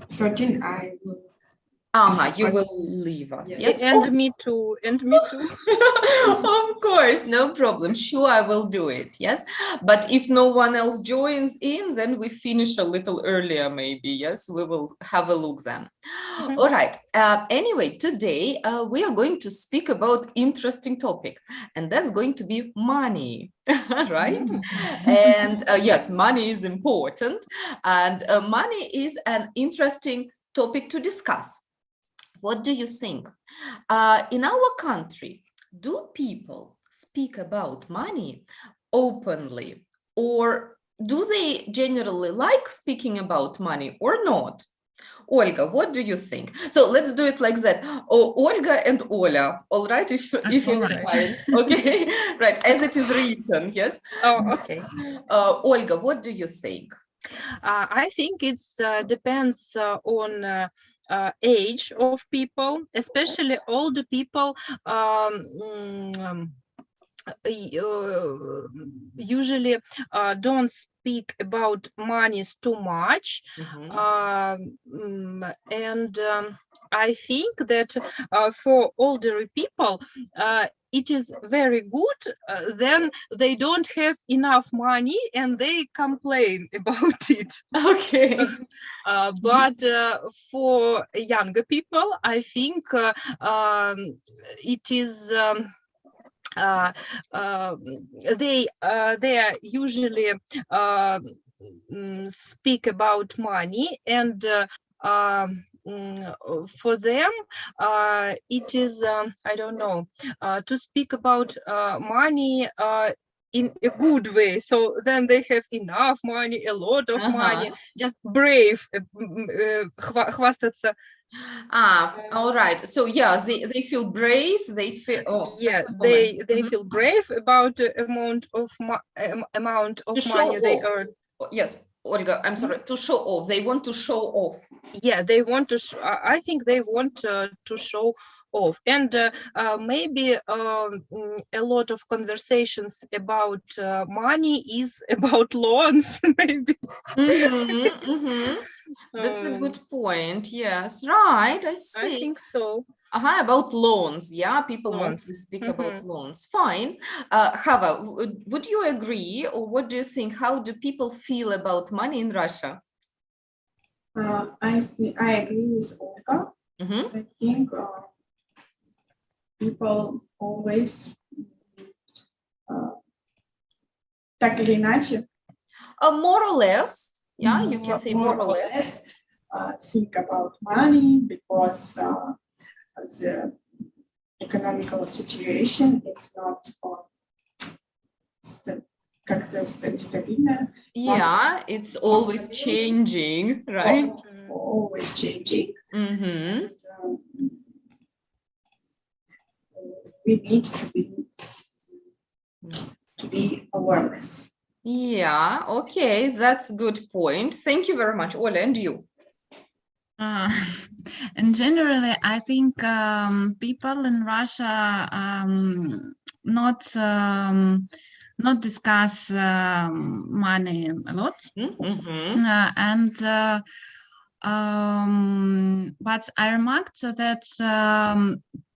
13, I will. You will leave us. Yes. Yes. And me too. And me too. Of course, no problem. Sure, I will do it. Yes. But if no one else joins in, then we finish a little earlier, maybe. Yes, we will have a look then. All right. Anyway, today we are going to speak about interesting topic, and that's going to be money, right? And yes, money is important, and money is an interesting topic to discuss. What do you think? In our country, do people speak about money openly, or do they generally like speaking about money or not? Olga, what do you think? So let's do it like that. Oh, Olga and Ola, all right? If it's fine, okay, right, as it is written, yes? Oh, okay. Olga, what do you think? I think it depends on age of people, especially older people. Usually don't speak about money too much. And I think that for older people, it is very good. Then they don't have enough money and they complain about it. Okay. But for younger people, I think it is they are usually speak about money, and for them it is I don't know, to speak about money in a good way, so then they have enough money, a lot of money, just brave хвастаться. All right. So yeah, they feel brave. They feel they feel brave about the amount of money they earn. Yes, Olga, I'm sorry, to show off. They want to show off. Yeah, they want to. I think they want to show off, and maybe a lot of conversations about money is about loans. Maybe. That's a good point. Yes, right. I see. I think so. About loans. Yeah, people mostly speak about loans. Fine. Hava, would you agree, or what do you think? How do people feel about money in Russia? I agree with Olga. I think people always так или иначе. More or less. Yeah, you can say more or less. Think about money because the economical situation is not как-то стабильно. Yeah, it's always changing, right? Always changing. And, we need to be awareness. Yeah, okay, that's good point. Thank you very much, Ola, and you? And generally, I think people in Russia not discuss money a lot, but I remarked that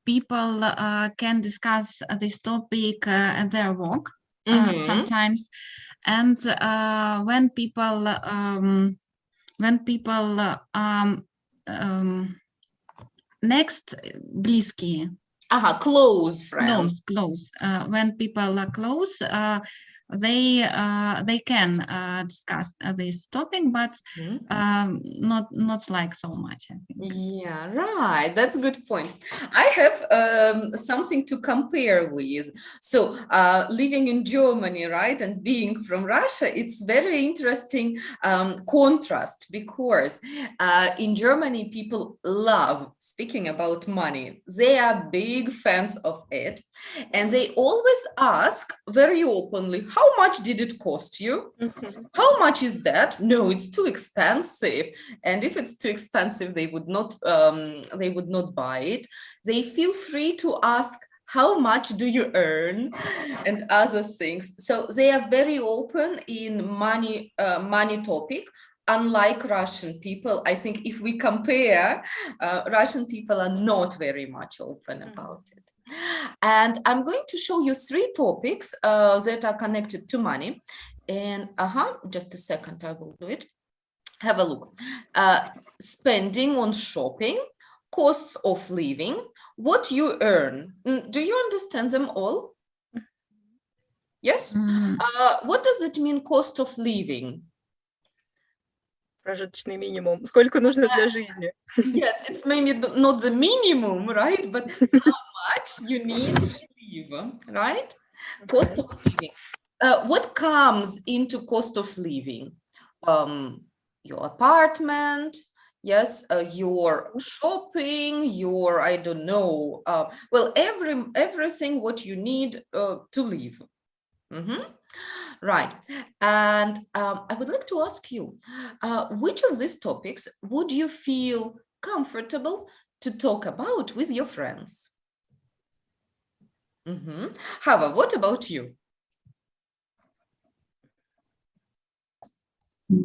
people can discuss this topic at their work sometimes, and when people next близкие, close friends, close. When people are close, they can discuss this topic, but not like so much, I think. Yeah, right. That's a good point. I have something to compare with. So living in Germany, right, and being from Russia, it's very interesting contrast, because in Germany, people love speaking about money. They are big fans of it, and they always ask very openly, how much did it cost you? How much is that? No, it's too expensive. And if it's too expensive, they would not buy it. They feel free to ask, how much do you earn, and other things. So they are very open in money topic. unlike Russian people, I think if we compare, Russian people are not very much open about it. And I'm going to show you 3 topics that are connected to money. And just a second, I will do it. Have a look. Spending on shopping, costs of living, what you earn. Do you understand them all? Yes? What does it mean, cost of living? Прожиточный минимум. Сколько нужно для жизни? Yes, it's maybe not the minimum, right? But how much you need to live, right? Cost of living. What comes into cost of living? Your apartment, yes, your shopping, your, I don't know, well, everything what you need to live. Right. And I would like to ask you, which of these topics would you feel comfortable to talk about with your friends? Hava, what about you?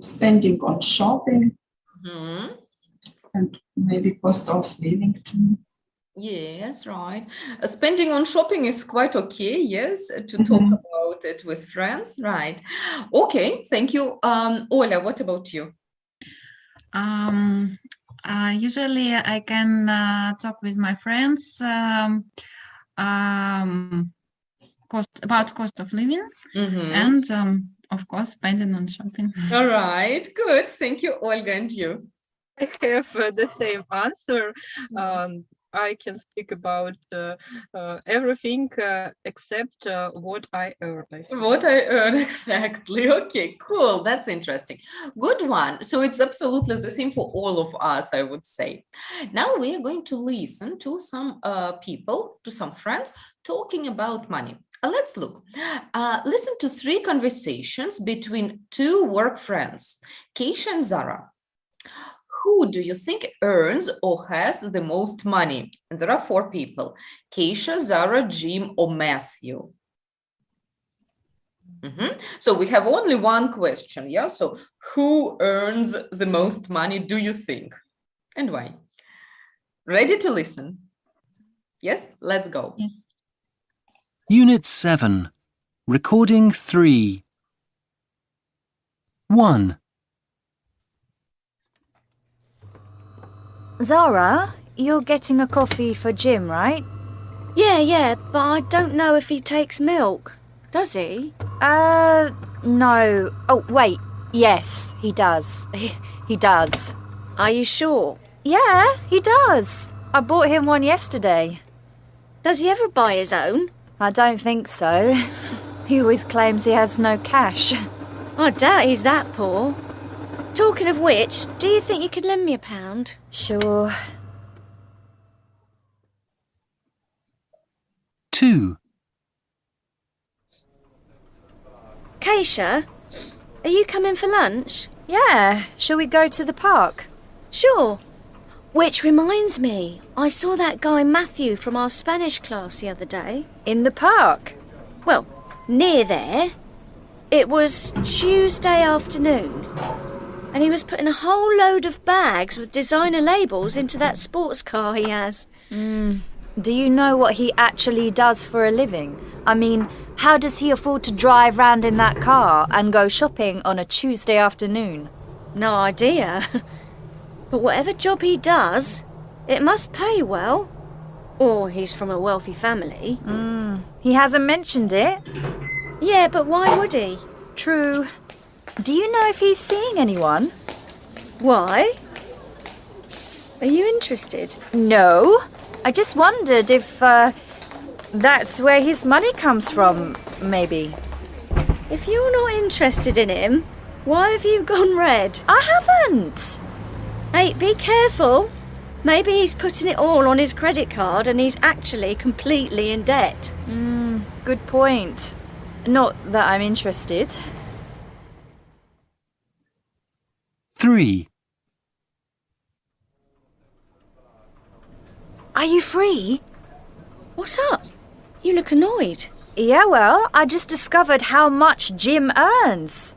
Spending on shopping and maybe cost of living too. Yes, right. Spending on shopping is quite okay, yes, to talk about it with friends, right? Okay, thank you. Ola, what about you? Usually I can talk with my friends about cost of living and of course spending on shopping. All right, good. Thank you, Olga, and you. I have the same answer. I can speak about everything except what I earn. What I earn, exactly. Okay, cool. That's interesting. Good one. So it's absolutely the same for all of us, I would say. Now we are going to listen to some people, to some friends talking about money. Let's look. Listen to 3 conversations between 2 work friends, Keisha and Zara. Who do you think earns or has the most money? And there are 4 people, Keisha, Zara, Jim, or Matthew. So we have only one question, yeah? So who earns the most money, do you think? And why? Ready to listen? Yes, let's go. Yes. Unit 7, Recording 3. 1. Zara, you're getting a coffee for Jim, right? Yeah, but I don't know if he takes milk. Does he? No. Oh, wait. Yes, he does. He does. Are you sure? Yeah, he does. I bought him one yesterday. Does he ever buy his own? I don't think so. He always claims he has no cash. I doubt he's that poor. Talking of which, do you think you could lend me £1? Sure. 2. Keisha, are you coming for lunch? Yeah, shall we go to the park? Sure. Which reminds me, I saw that guy Matthew from our Spanish class the other day. In the park? Well, near there. It was Tuesday afternoon. And he was putting a whole load of bags with designer labels into that sports car he has. Do you know what he actually does for a living? I mean, how does he afford to drive round in that car and go shopping on a Tuesday afternoon? No idea. But whatever job he does, it must pay well. Or he's from a wealthy family. He hasn't mentioned it. Yeah, but why would he? True. Do you know if he's seeing anyone? Why? Are you interested? No. I just wondered if that's where his money comes from, maybe. If you're not interested in him, why have you gone red? I haven't. Hey, be careful. Maybe he's putting it all on his credit card and he's actually completely in debt. Good point. Not that I'm interested. 3. Are you free? What's up? You look annoyed. Yeah, well, I just discovered how much Jim earns.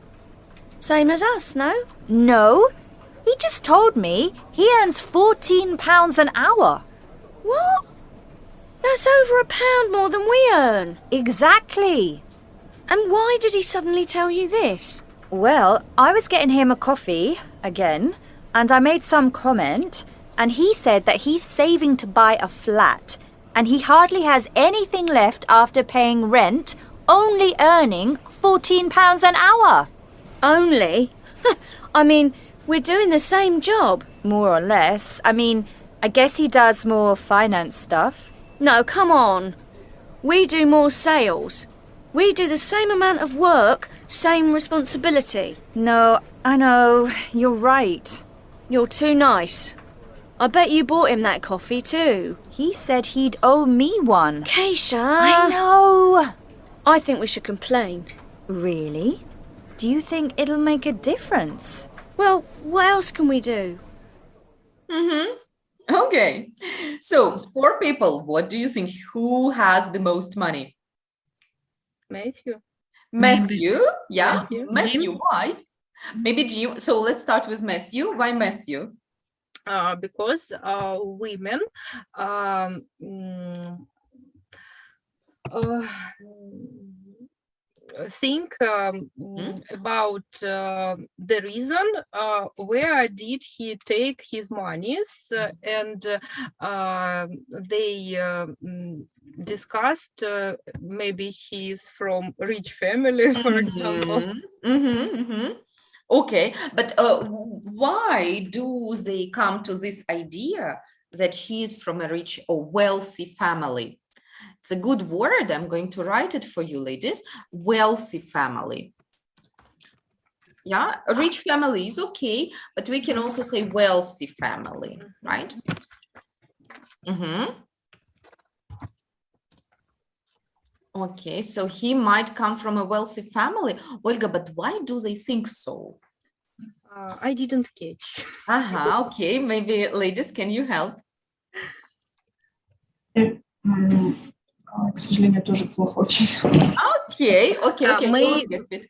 Same as us, no? No, he just told me he earns £14 an hour. What? That's over £1 more than we earn. Exactly. And why did he suddenly tell you this? Well, I was getting him a coffee again, and I made some comment, and he said that he's saving to buy a flat, and he hardly has anything left after paying rent, only earning £14 an hour. Only? I mean, we're doing the same job. More or less. I mean, I guess he does more finance stuff. No, come on. We do more sales. We do the same amount of work, same responsibility. No, I know. You're right. You're too nice. I bet you bought him that coffee too. He said he'd owe me one. Keisha! I know. I think we should complain. Really? Do you think it'll make a difference? Well, what else can we do? Okay. So, 4 people, what do you think? Who has the most money? Matthew. Matthew? Yeah. Matthew. Matthew, Jim? why? Maybe Jim. So, let's start with Matthew. Why Matthew? Because women think about the reason where did he take his monies, and they discussed maybe he's from rich family, for example. Okay, but why do they come to this idea that he is from a rich or wealthy family? It's a good word. I'm going to write it for you, ladies. Wealthy family. Yeah, a rich family is okay, but we can also say wealthy family, right? Okay, so he might come from a wealthy family. Olga, but why do they think so? I didn't catch. Okay, maybe ladies, can you help? К сожалению, тоже плохо очень. Okay. May- we'll get it.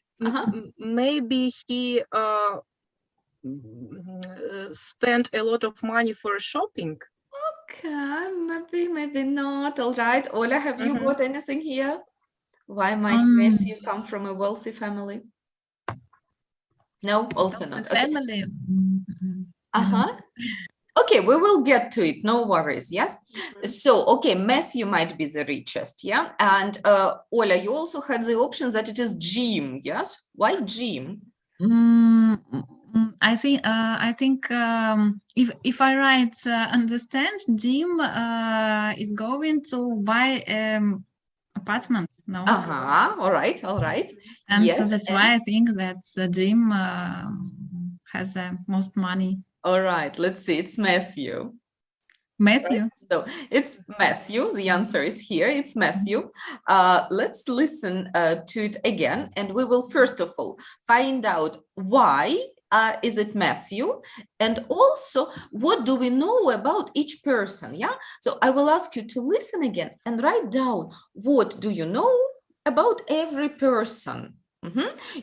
Maybe he spent a lot of money for shopping. Okay, maybe not. All right. Ola, have you got anything here? Why might Um, Matthew come from a wealthy family? No, also not. Okay. Family. Okay, we will get to it. No worries. Yes. So, okay, Matthew might be the richest. Yeah. And Ola, you also had the option that it is Jim. Yes. Why Jim? I think if I right understand, Jim is going to buy apartment now, All right. and so yes, that's and- why I think that Jim has the most money. All right. Let's see. It's Matthew. Matthew. So it's Matthew. The answer is here. It's Matthew. Let's listen to it again. And we will first of all find out why is it Matthew? And also, what do we know about each person? Yeah. So I will ask you to listen again and write down what do you know about every person.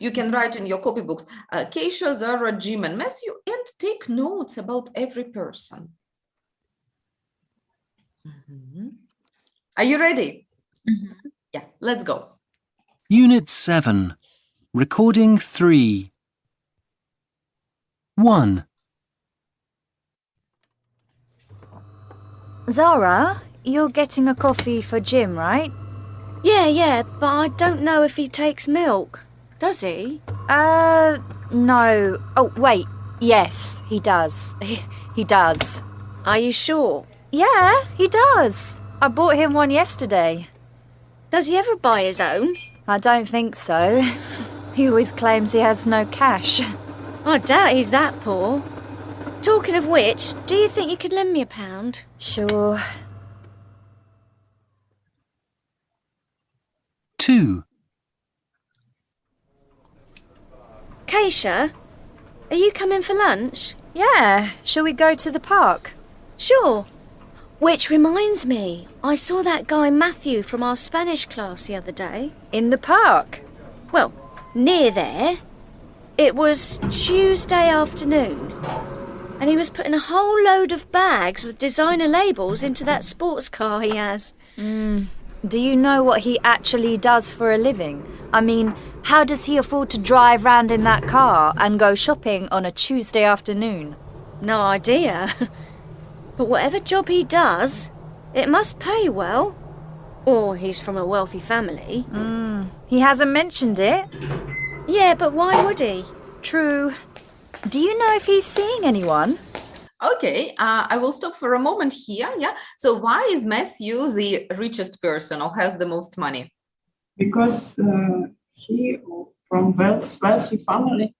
You can write in your copybooks Keisha, Zara, Jim, and Matthew, and take notes about every person. Are you ready? Yeah, let's go. Unit 7. Recording 3. 1. Zara, you're getting a coffee for Jim, right? Yeah, but I don't know if he takes milk. Does he? No. Oh, wait. Yes, he does. He does. Are you sure? Yeah, he does. I bought him one yesterday. Does he ever buy his own? I don't think so. He always claims he has no cash. I doubt he's that poor. Talking of which, do you think you could lend me £1? Sure. 2. Keisha, are you coming for lunch? Yeah, shall we go to the park? Sure. Which reminds me, I saw that guy Matthew from our Spanish class the other day. In the park? Well, near there. It was Tuesday afternoon, and he was putting a whole load of bags with designer labels into that sports car he has. Do you know what he actually does for a living? I mean, how does he afford to drive round in that car and go shopping on a Tuesday afternoon? No idea. But whatever job he does, it must pay well. Or he's from a wealthy family. He hasn't mentioned it. Yeah, but why would he? True. Do you know if he's seeing anyone? Okay, I will stop for a moment here. Yeah. So why is Matthew the richest person or has the most money? Because he from wealthy family.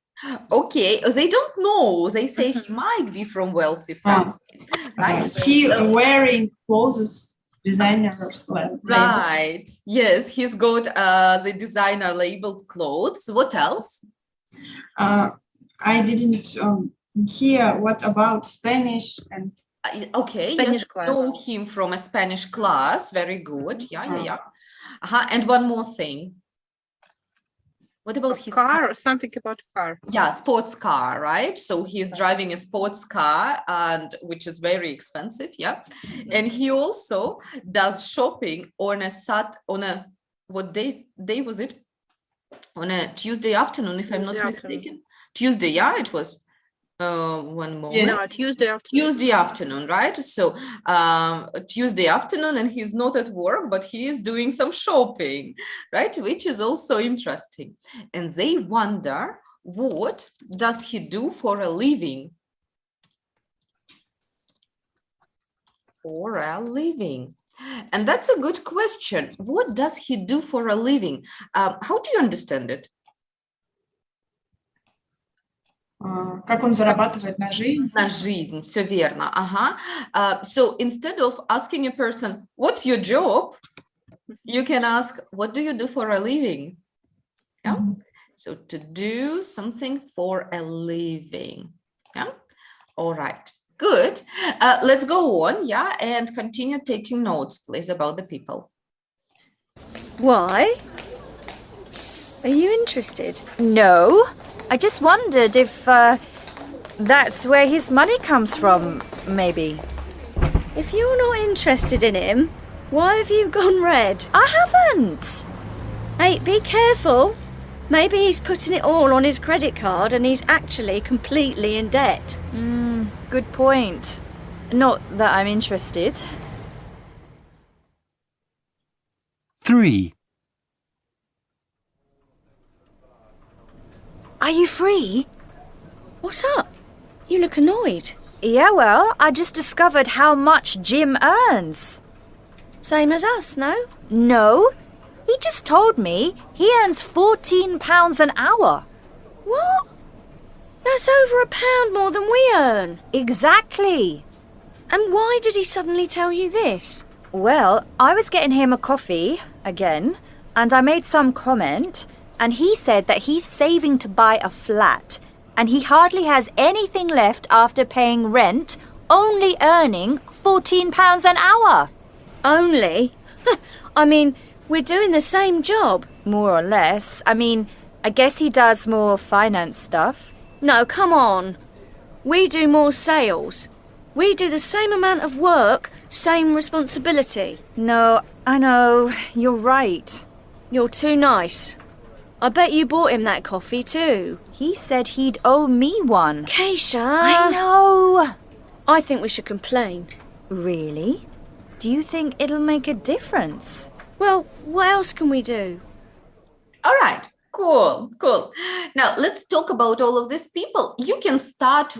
Okay, they don't know. They say he might be from wealthy family. Right? He wearing clothes designers label. Right. Yes, he's got the designer labeled clothes. What else? I didn't hear what about Spanish and Okay, Spanish yes, class. know him from a Spanish class. Very good. Yeah. And one more thing. What about his Car, something about car. Yeah, sports car, right? So he's driving a sports car, and which is very expensive, yeah. And he also does shopping on a what day was it? On a Tuesday afternoon, if I'm not Tuesday afternoon. mistaken. Tuesday, yeah, it was. One moment. Yes. No, Tuesday afternoon. Tuesday afternoon, right? So Tuesday afternoon, and he's not at work, but he is doing some shopping, right? Which is also interesting. And they wonder, what does he do for a living? For a living. And that's a good question. What does he do for a living? How do you understand it? как он зарабатывает на жизнь. На жизнь, все верно. Ага. So instead of asking a person, what's your job? You can ask, what do you do for a living? Yeah. So to do something for a living. Yeah. All right. Good. Let's go on. Yeah. And continue taking notes, please, about the people. Why? Are you interested? No. I just wondered if that's where his money comes from, maybe. If you're not interested in him, why have you gone red? I haven't. Hey, be careful. Maybe he's putting it all on his credit card and he's actually completely in debt. Good point. Not that I'm interested. 3. Are you free? What's up? You look annoyed. Yeah, well, I just discovered how much Jim earns. Same as us, no? No, he just told me he earns £14 an hour. What? That's over £1 more than we earn. Exactly. And why did he suddenly tell you this? Well, I was getting him a coffee, again, and I made some comment, and he said that he's saving to buy a flat, and he hardly has anything left after paying rent, only earning £14 an hour. Only? I mean, we're doing the same job. More or less. I mean, I guess he does more finance stuff. No, come on. We do more sales. We do the same amount of work, same responsibility. No, I know, you're right. You're too nice. I bet you bought him that coffee too. He said he'd owe me one. Keisha! I know. I think we should complain. Really? Do you think it'll make a difference? Well, what else can we do? All right. Cool. Now let's talk about all of these people. You can start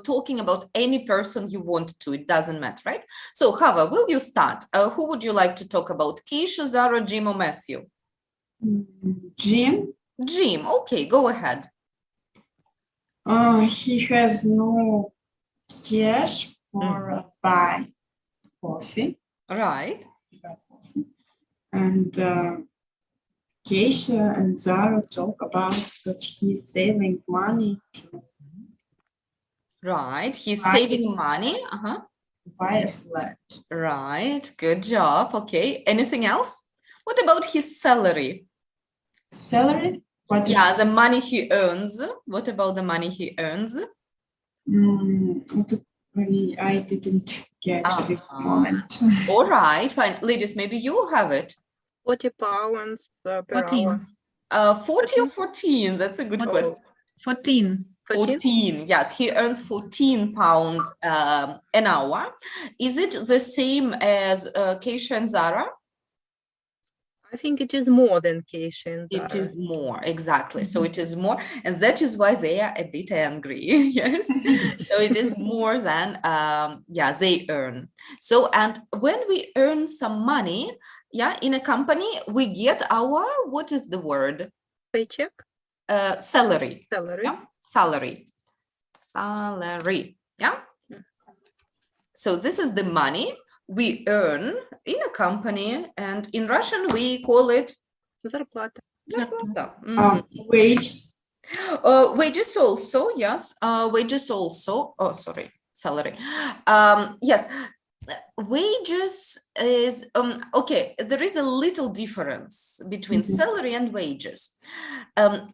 talking about any person you want to. It doesn't matter, right? So, Hava, will you start? Who would you like to talk about? Keisha, Zara, Jim, or Matthew? Jim. Jim. Okay, go ahead. He has no cash for buy coffee. Right. And Keisha and Zara talk about that he's saving money to Right. He's Right. saving money. buy a flat. Right. Good job. Okay. Anything else? What about his salary? Salary? What Yeah, is the money he earns. What about the money he earns? I didn't get this Uh-huh. moment. All right, fine. Ladies, maybe you have it. 40 pounds per 14. hour. 40 or 14? That's a good What- question. 14. 14, yes, he earns 14 pounds an hour. Is it the same as Keisha and Zara? I think it is more than Keisha and It Zara. is more, exactly. So it is more, and that is why they are a bit angry. Yes. So it is more than, yeah, they earn. So, and when we earn some money, yeah, in a company, we get our, what is the word? Paycheck, Salary. salary. Yeah, salary. Yeah. So this is the money we earn in a company, and in Russian we call it Зарплата. зарплата. Wages. Wages also, yes. Wages also. Oh, sorry, salary. Yes, wages is okay. There is a little difference between salary and wages.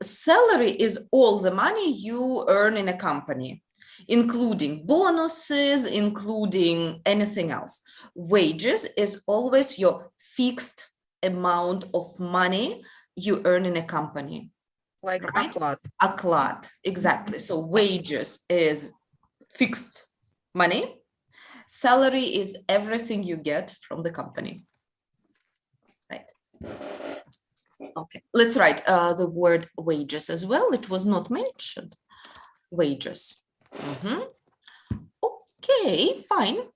Salary is all the money you earn in a company, including bonuses, including anything else. Wages is always your fixed amount of money you earn in a company. Like Right. оклад. Оклад, exactly. So wages is fixed money. Salary is everything you get from the company. Right. Okay, let's write the word wages as well. It was not mentioned. Wages. Okay, fine.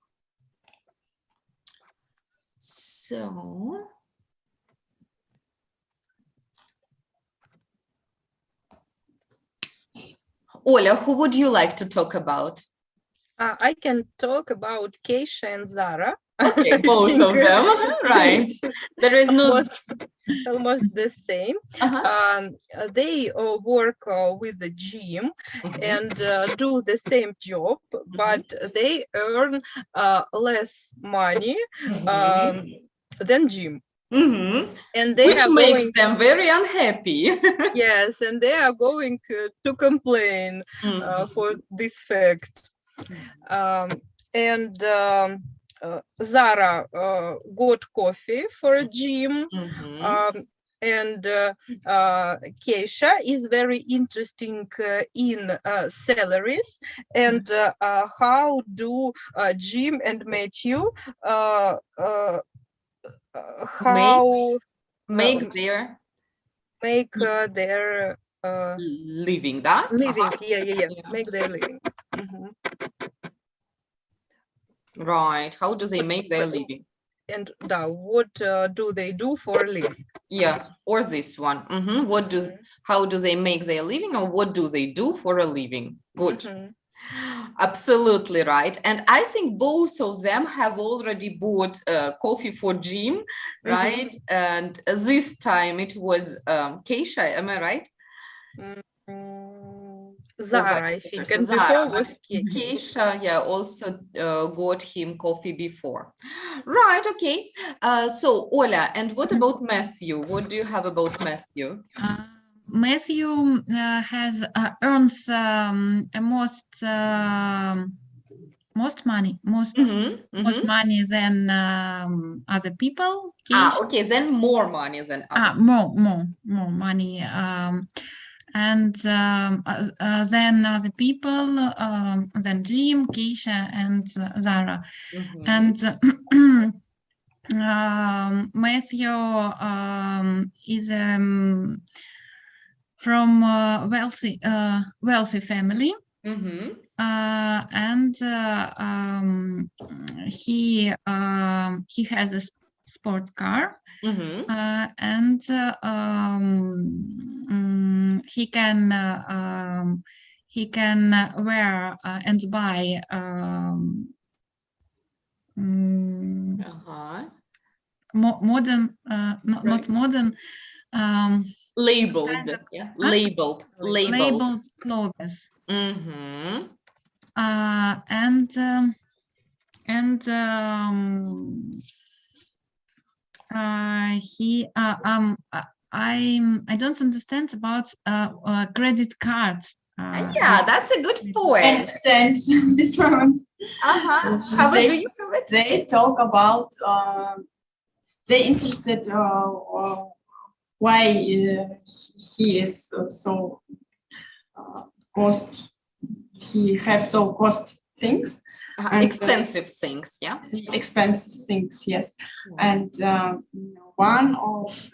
So, Oля, who would you like to talk about? I can talk about Keisha and Zara. Okay, I both of think them, right? There is no. almost the same. They work with the gym and do the same job, but they earn less money than gym. And they Which are makes going, them very unhappy. yes, and they are going to complain for this fact. Zara got coffee for a gym. And Keisha is very interesting in salaries and how do Jim and Matthew make their make their living, да? living. Yeah. Make their living. Right. How do they make their living? And what do they do for a living? Yeah, or this one. How do they make their living, or what do they do for a living? Good. Absolutely right. And I think both of them have already bought coffee for Jim, right? And this time it was Keisha, am I right? Zara, I think. And Zara, before was Keisha, yeah, also got him coffee before. Right, okay. So, Ola, and what about Matthew? What do you have about Matthew? Matthew earns most money than other people. Okay, then more money than other. More money. And then other people, then Jim, Keisha, and Zara. And Matthew is from wealthy family, and he has a sports car, and he can wear and buy modern, not modern, labeled, yeah, labeled clothes. I don't understand about credit cards. Yeah, that's a good point. Understand this one. Uh-huh. How do you have it? They talk about they interested why he is so cost. He have so cost things. And, expensive things, yeah. Expensive things, yes. And one of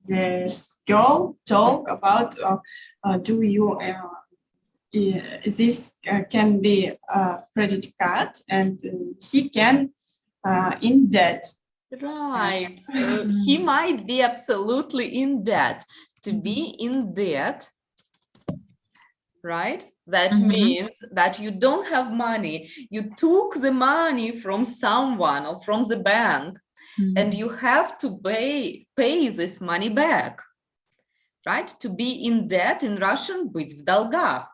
this girl talk about do you this can be a credit card, and he can in debt. Right. So he might be absolutely in debt. To be in debt, right? That means that you don't have money. You took the money from someone or from the bank, and you have to pay this money back, right? To be in debt in Russian, быть в долгах.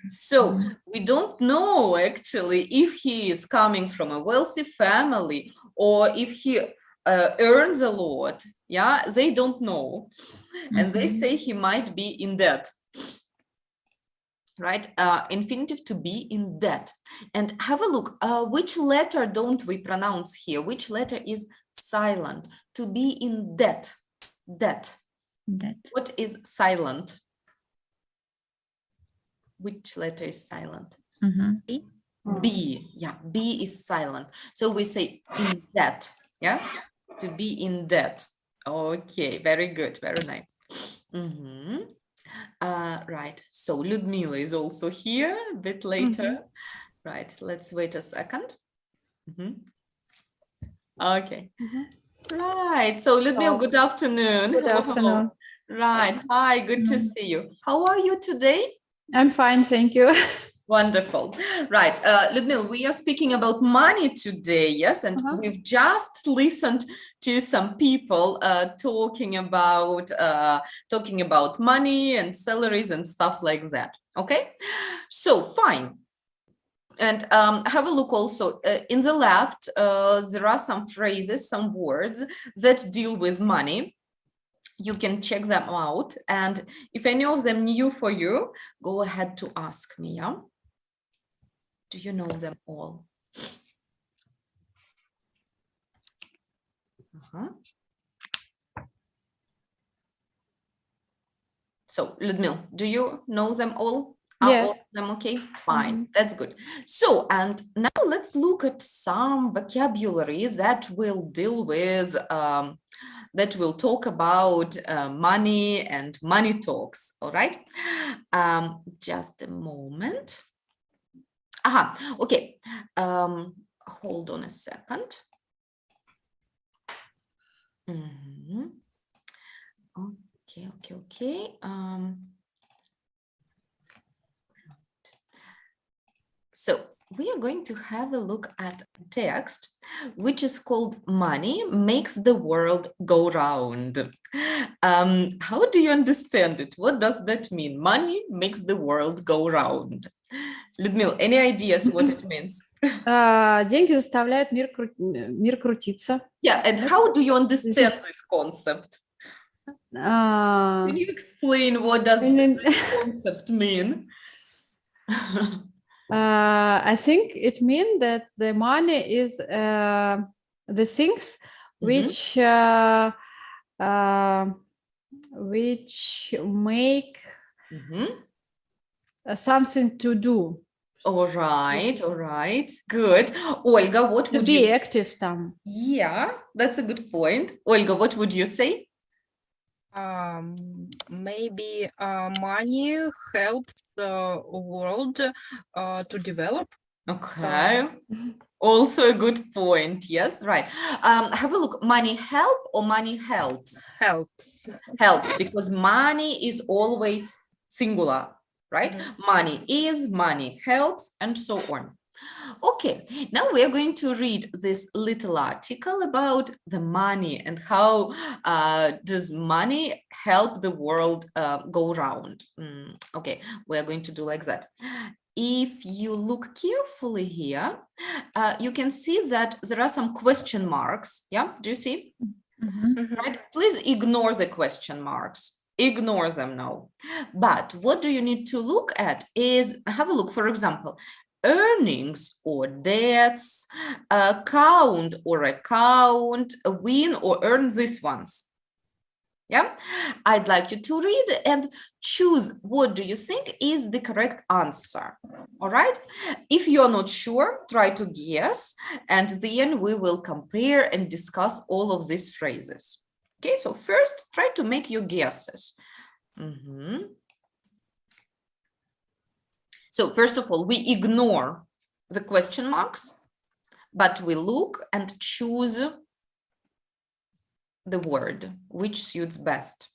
So we don't know actually if he is coming from a wealthy family or if he earns a lot. Yeah, they don't know, and they say he might be in debt. Right, infinitive to be in debt. And have a look, which letter don't we pronounce here? Which letter is silent? To be in debt. Debt. What is silent? Which letter is silent? B. Yeah, B is silent. So we say in debt. Yeah, to be in debt. Okay, very good, very nice. Right, so Ludmila is also here a bit later. Right, let's wait a second. Okay. Right, so Ludmila, good afternoon. Good afternoon. Right, hi, good to see you. How are you today? I'm fine, thank you. Wonderful. Right, Ludmila, we are speaking about money today, yes? And we've just listened to some people talking about money and salaries and stuff like that. Okay, so fine. And have a look also in the left. There are some phrases, some words that deal with money. You can check them out, and if any of them new for you, go ahead to ask me. Yeah. Do you know them all? So, Ludmila, do you know them all? Are all of them okay? Fine, that's good. So, and now let's look at some vocabulary that will deal with, that will talk about money and money talks, all right? Just a moment. Okay, hold on a second. Okay. So we are going to have a look at a text which is called Money Makes the World Go Round. How do you understand it? What does that mean? Money makes the world go round. Людмила, any ideas what it means? Деньги заставляют мир крутиться. Yeah, and how do you understand this concept? Can you explain what does this concept mean? I think it means that the money is the things which make something to do. All right, good. Olga, what would you say? To be active там. Yeah, that's a good point. Olga, what would you say? Maybe money helps the world to develop. Okay. Also a good point. Yes, right. Have a look. Money help or money helps? Helps. Helps, because money is always singular, right? Money is, money helps, and so on. Okay, now we are going to read this little article about the money and how does money help the world go round. Okay, we are going to do like that. If you look carefully here, you can see that there are some question marks. Yeah, do you see? Mhm. right? Please ignore the question marks. Ignore them now. But what do you need to look at is, have a look, for example, earnings or debts, count or account, win or earn, these ones. Yeah, I'd like you to read and choose what do you think is the correct answer. All right, if you're not sure, try to guess, and then we will compare and discuss all of these phrases. Okay, so first try to make your guesses. So first of all, we ignore the question marks, but we look and choose the word which suits best.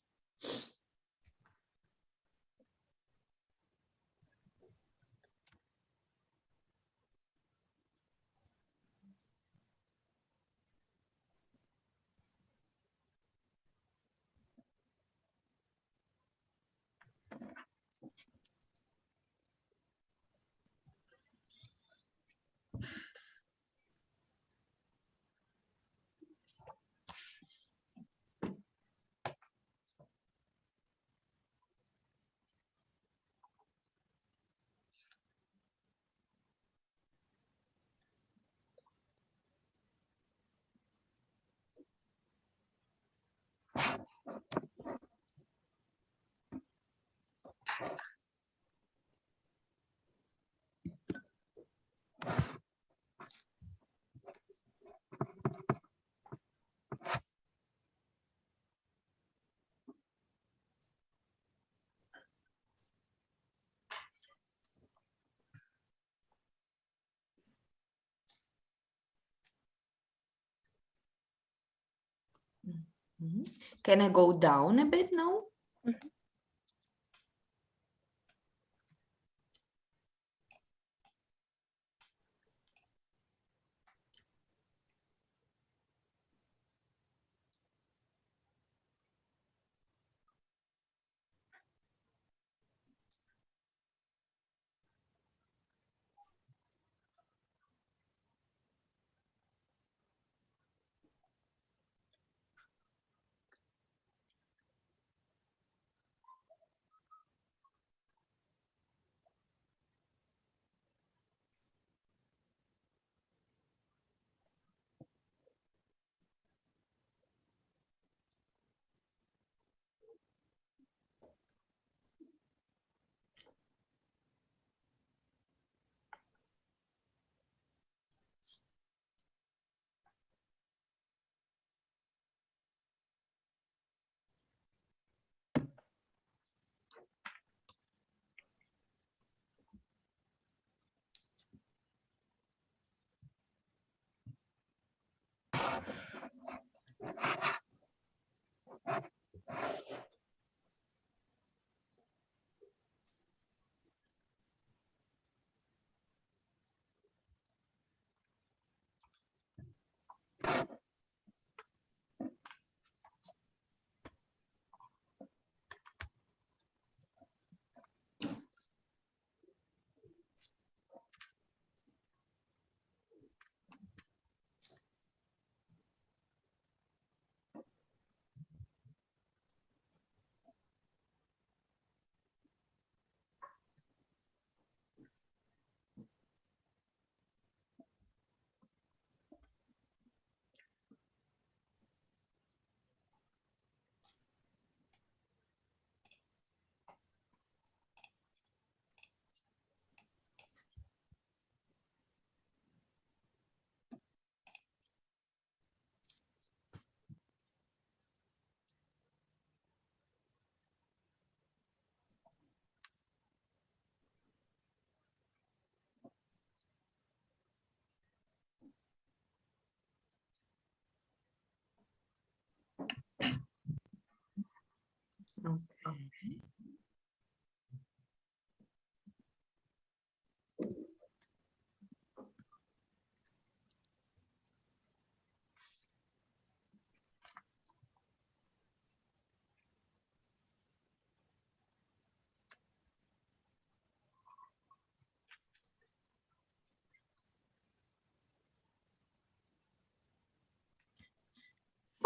Can I go down a bit now? Okay.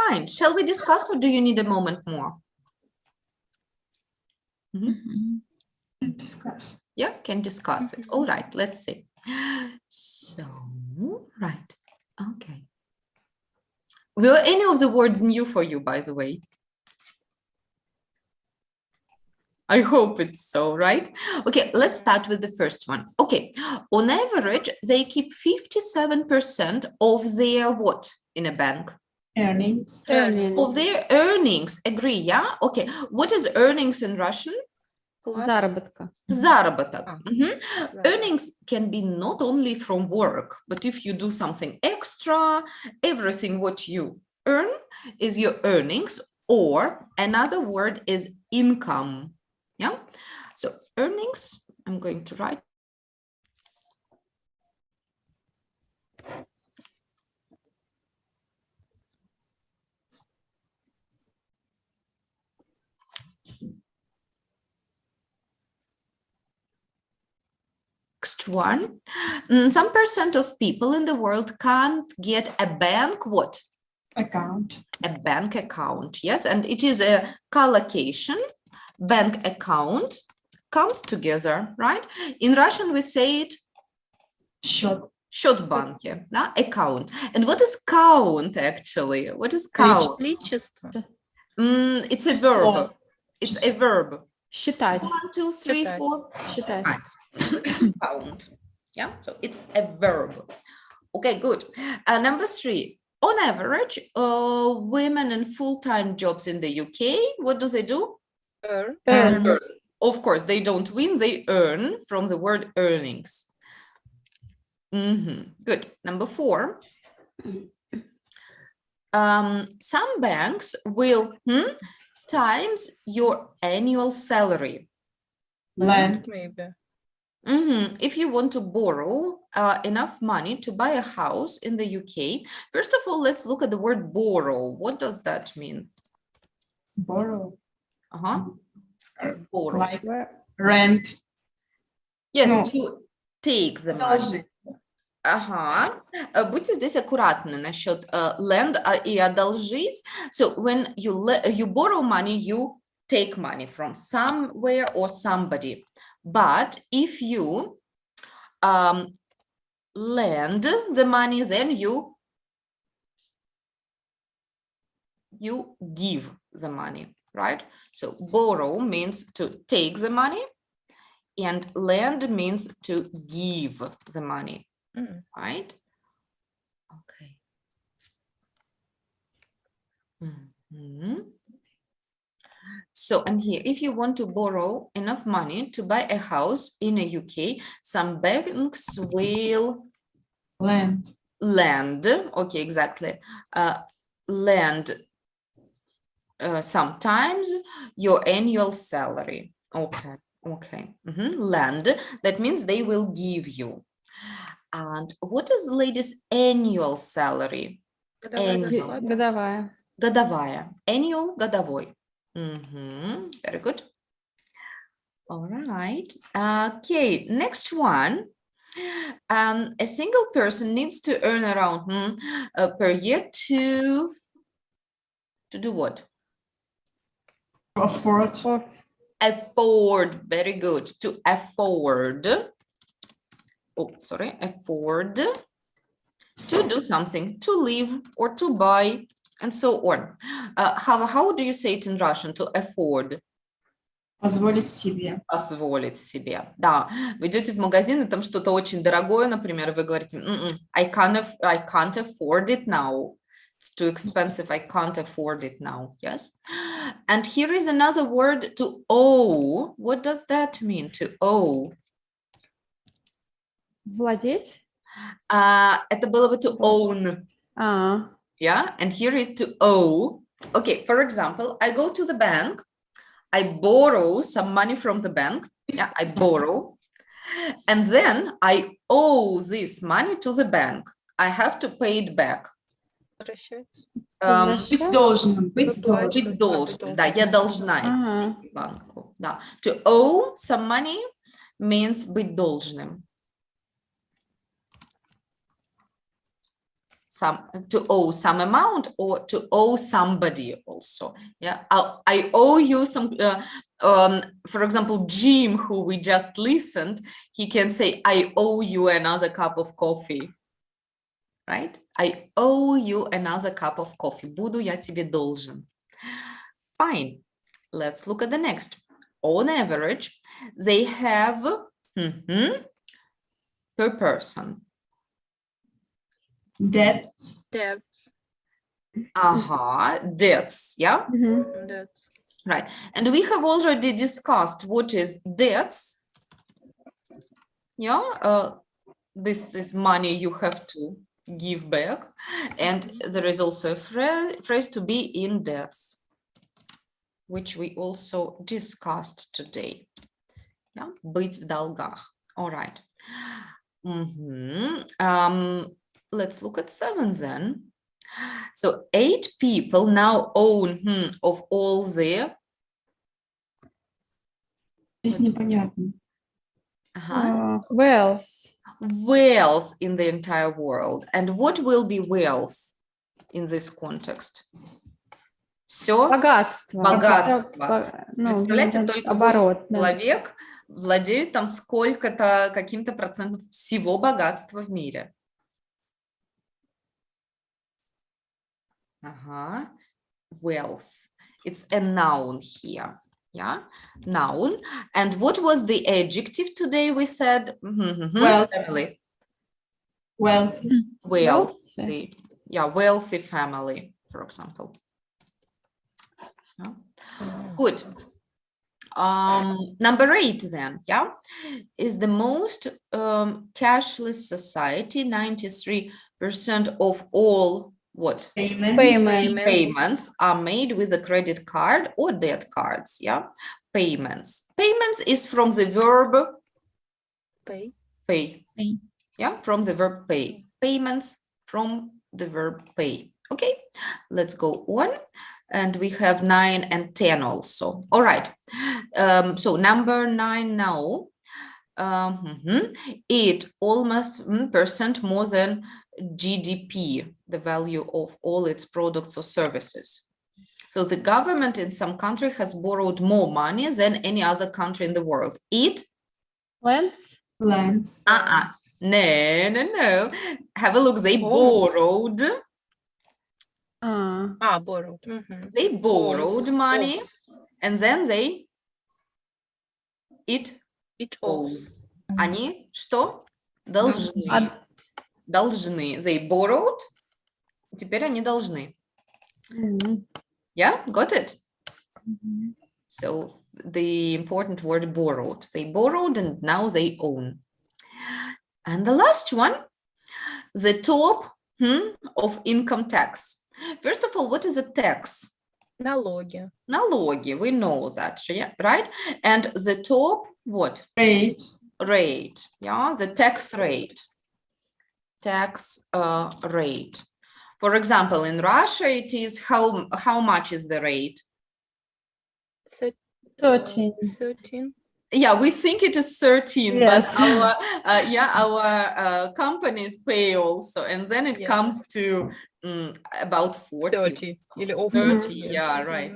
Fine. Shall we discuss or do you need a moment more? Mhm. Discuss. Yeah, can discuss it. All right, let's see. So, right. Okay. Were any of the words new for you, by the way? I hope it's so, right? Okay, let's start with the first one. Okay, on average, they keep 57% of their what in a bank? Earnings. Earnings. Of their earnings, agree, yeah? Okay, what is earnings in Russian? Заработка. Заработок. Ah. Mhm. Заработок. Earnings can be not only from work, but if you do something extra, everything what you earn is your earnings, or another word is income. Yeah. So earnings, I'm going to write. Next one, some percent of people in the world can't get a bank what? Account. A bank account, yes, and it is a collocation. Bank account comes together, right? In Russian, we say it Счет. счет в банке, да? Account. And what is count actually? What is count? Количество. It's a verb. Число. It's a verb. Считать. 1, 2, 3, Считать. 4, Считать. right. Count. Yeah, so it's a verb. Okay, good. Number 3. On average, women in full-time jobs in the UK, what do they do? Earn. Earn. Earn. Of course, they don't win, they earn from the word earnings. Good. Number 4. Some banks will times your annual salary. Land. Maybe. If you want to borrow enough money to buy a house in the UK, first of all, let's look at the word borrow. What does that mean? Borrow. Borrow. Like Where- rent. Yes, No. you take the money. Одолжить. Будьте здесь аккуратны насчет lend и одолжить. So when you borrow money, you take money from somewhere or somebody. But if you lend the money, then you give the money, right? So borrow means to take the money, and lend means to give the money. Right? Okay. So, and here, if you want to borrow enough money to buy a house in the UK, some banks will Land. lend. Okay, exactly. Lend sometimes your annual salary. Okay, okay. Lend. That means they will give you. And what is the lady's annual salary? Annual. Годовая. Годовая. Annual, годовой. Very good. All right. Okay, next one. A single person needs to earn around per year to do what? Afford. Or Afford. Very good. To afford. Oh, sorry. Afford to do something, to live or to buy, and so on. How do you say it in Russian? To afford. Позволить себе. Позволить себе. Да, вы идете в магазин, и там что-то очень дорогое, например, и вы говорите, I can't afford it now. It's too expensive. I can't afford it now. Yes. And here is another word, to owe. What does that mean, to owe? владеть. Это было бы to own. Yeah, and here is to owe. Okay, for example, I go to the bank, I borrow some money from the bank. Yeah, I borrow. And then I owe this money to the bank. I have to pay it back. Быть должным. Быть должным. Быть должным. Да, я должна идти к банку. Да. To owe some money means быть должным. to owe some amount or to owe somebody also. Yeah, I owe you some. For example, Jim, who we just listened, he can say, "I owe you another cup of coffee." Right? I owe you another cup of coffee. Буду я тебе должен. Fine. Let's look at the next. On average, they have per person. Debts. Debts. Debts. Yeah. That's Right. And we have already discussed what is debts. Yeah. This is money you have to give back. And there is also a phrase to be in debts, which we also discussed today. Yeah. Быть в долгах. All right. Let's look at 7 then. So 8 people now own of all their Здесь непонятно. Wealth. wealth in the entire world. And what will be wealth in this context? Все Богатство. богатство. Ну, Представляете, только 8 оборот. Да. человек владеют там сколько-то, каким-то процентом всего богатства в мире. Wealth. It's a noun here. Yeah, noun. And what was the adjective today? We said Wealth. family. Wealthy. Wealthy. Yeah, wealthy family, for example. Yeah. Good. Number 8 then, yeah, is the most cashless society. 93% of all what? Payments are made with a credit card or debt cards. Yeah, payments. Payments is from the verb pay. Pay. Pay. Yeah, from the verb pay. Payments from the verb pay. Okay, let's go on. And we have 9 and 10 also. All right. So number 9 now. It almost percent more than GDP, the value of all its products or services. So the government in some country has borrowed more money than any other country in the world. Lands. No. Have a look. They borrowed. Borrowed. They borrowed money, and then it owes. Они что? Должны. Должны. They borrowed. Теперь они должны. Yeah, got it? So the important word borrowed. They borrowed and now they own. And the last one, the top of income tax. First of all, what is a tax? Налоги. Налоги, we know that, yeah, right? And the top, what? Rate. Yeah, the tax rate. Rate. For example, in Russia, it is how much is the rate? 13. Yeah, we think it is 13, Yes. but our companies pay also, and then it comes to about 40. 30. Или over 30, yeah, right.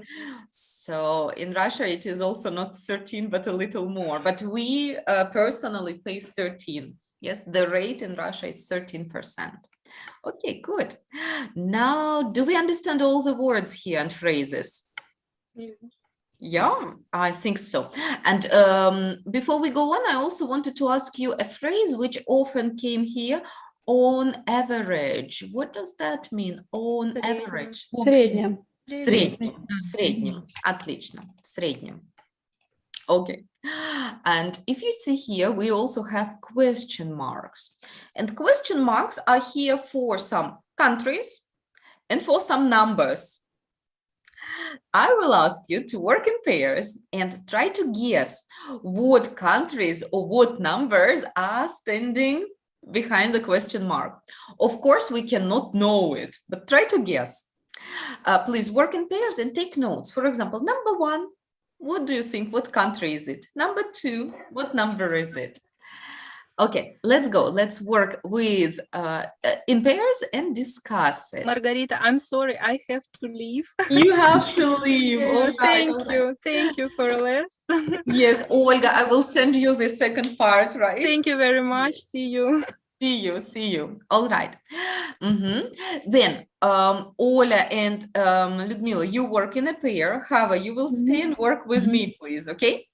So in Russia, it is also not 13, but a little more. But we personally pay 13. Yes, the rate in Russia is 13%. Okay, good. Now, do we understand all the words here and phrases? Yeah, I think so. And before we go on, I also wanted to ask you a phrase which often came here, on average. What does that mean, on average? В среднем. В среднем. Отлично. В среднем. Okay. And if you see here, we also have question marks. And question marks are here for some countries and for some numbers. I will ask you to work in pairs and try to guess what countries or what numbers are standing behind the question mark. Of course, we cannot know it, but try to guess. Please work in pairs and take notes. For example, number 1, what do you think? What country is it? Number 2, what number is it? Okay, let's go. Let's work with in pairs and discuss it. Margarita, I'm sorry, I have to leave. You have to leave. Yeah, All right, thank all right. you. Thank you for less. Yes, Olga, I will send you the second part, right? Thank you very much. See you. See you, see you. All right. Then, Ola and Ludmila, you work in a pair. Hava, you will stay and work with me, please, okay?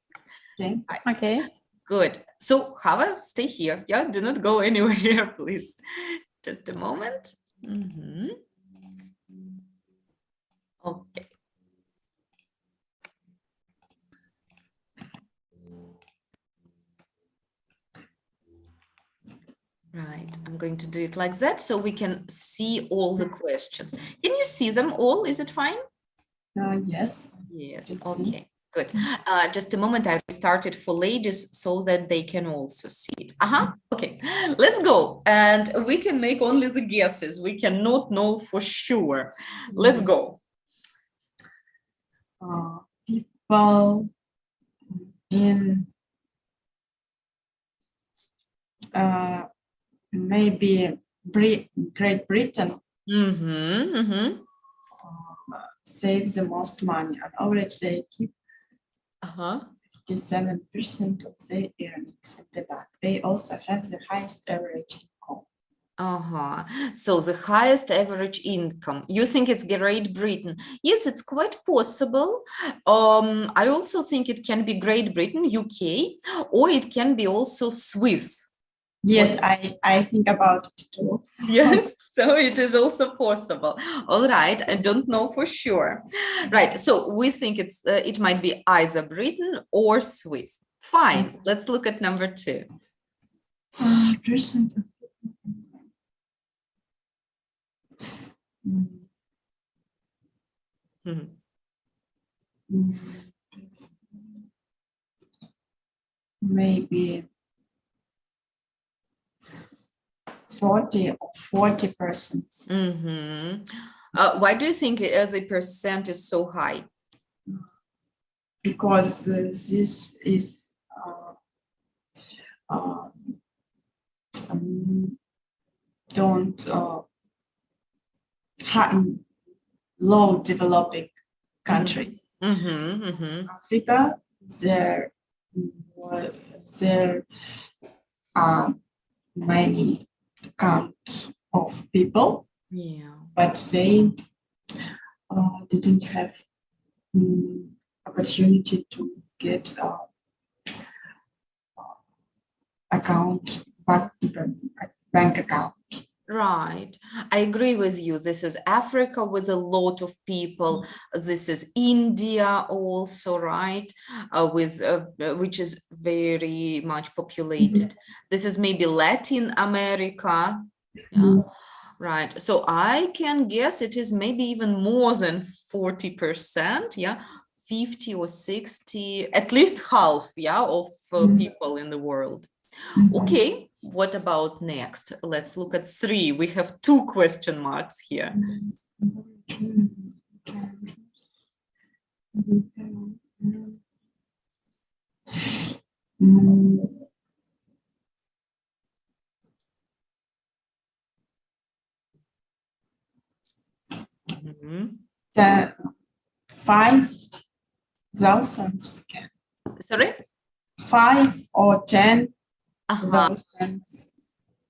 Okay. Okay. Good. So, Hava, stay here. Yeah, do not go anywhere, please. Just a moment. Okay. Right, I'm going to do it like that so we can see all the questions. Can you see them all? Is it fine? Yes. Yes, Can see. okay, good. Just a moment, I started for ladies so that they can also see it. Okay, let's go. And we can make only the guesses. We cannot know for sure. Let's go. People in maybe Great Britain save the most money. On average, they keep 57% of their earnings at the bank. They also have the highest average income. So the highest average income. You think it's Great Britain? Yes, it's quite possible. I also think it can be Great Britain, UK, or it can be also Swiss. Yes, I think about it too. Yes, so it is also possible. All right, I don't know for sure. Right, so we think it might be either Britain or Swiss. Fine, let's look at number 2. Percent. Maybe 40%. Why do you think the percent is so high? Because this is low developing countries. Africa, there are many count of people, but they didn't have opportunity to get bank account. Right, I agree with you. This is Africa with a lot of people. This is India also, right? Which is very much populated. This is maybe Latin America. Right, so I can guess it is maybe even more than 40%, 50 or 60, at least half, of people in the world. Okay, what about next? Let's look at 3. We have 2 question marks here. The 5,000. Sorry? 5 or 10,000.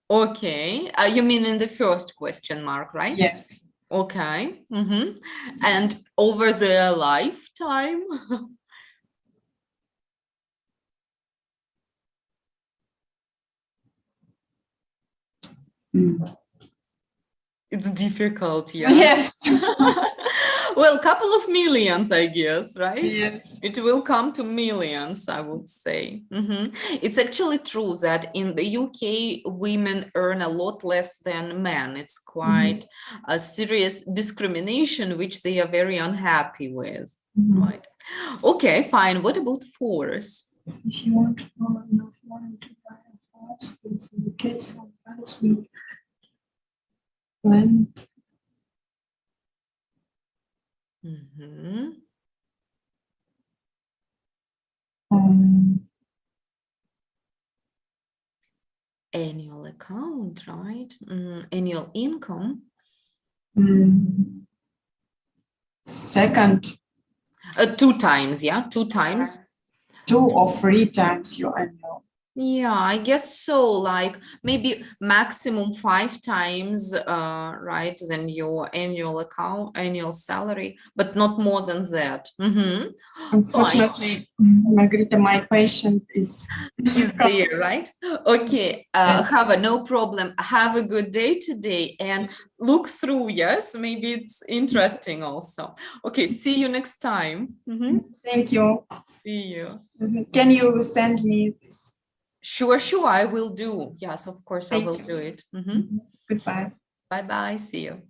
Okay, you mean in the first question mark, right? Yes. Okay. And over their lifetime? It's difficult, Yes. Well, a couple of millions, I guess, right? Yes. It will come to millions, I would say. It's actually true that in the UK, women earn a lot less than men. It's quite a serious discrimination, which they are very unhappy with, right? Okay, fine. What about 4s? If you want to borrow enough money to buy a house, in the case of banks, we went. Annual account, right? Annual income. Second, 2 times, yeah, 2 times. 2 or 3 times your annual. Yeah, I guess so. Like maybe maximum 5 times, right? Than your annual salary, but not more than that. Fine. Unfortunately, Margarita, my patient is There, right? Okay, Hava, no problem. Have a good day today and look through, yes? Maybe it's interesting also. Okay, see you next time. Thank you. See you. Can you send me this? Sure, I will do. Yes, of course, I will do it. Goodbye. Bye-bye, see you.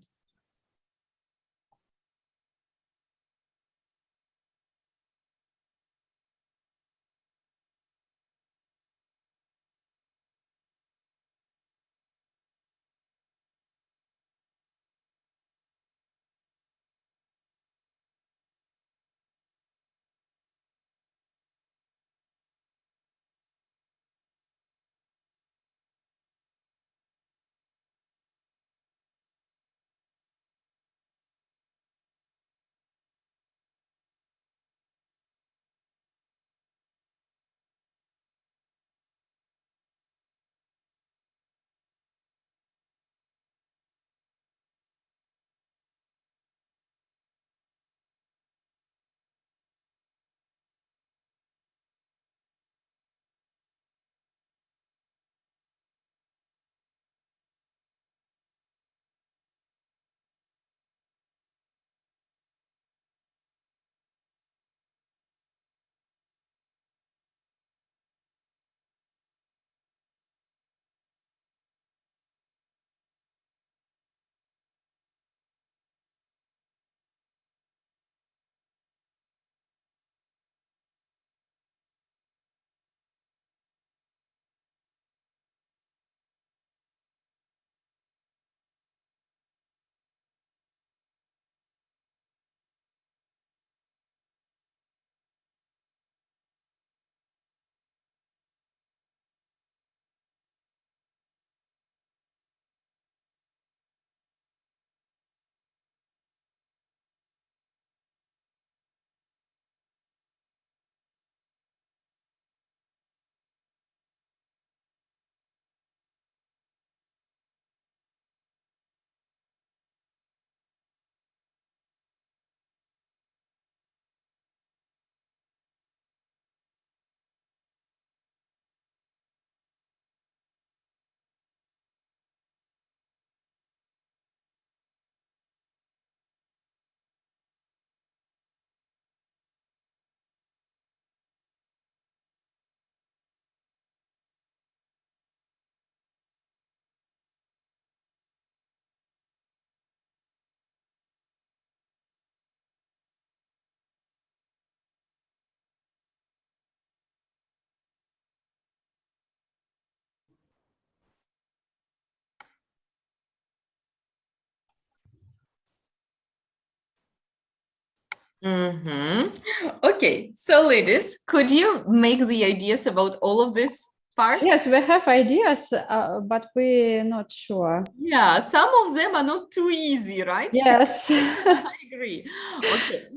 Okay, so ladies, could you make the ideas about all of this part? Yes, we have ideas, but we're not sure. Yeah, some of them are not too easy, right? Yes. I agree. Okay,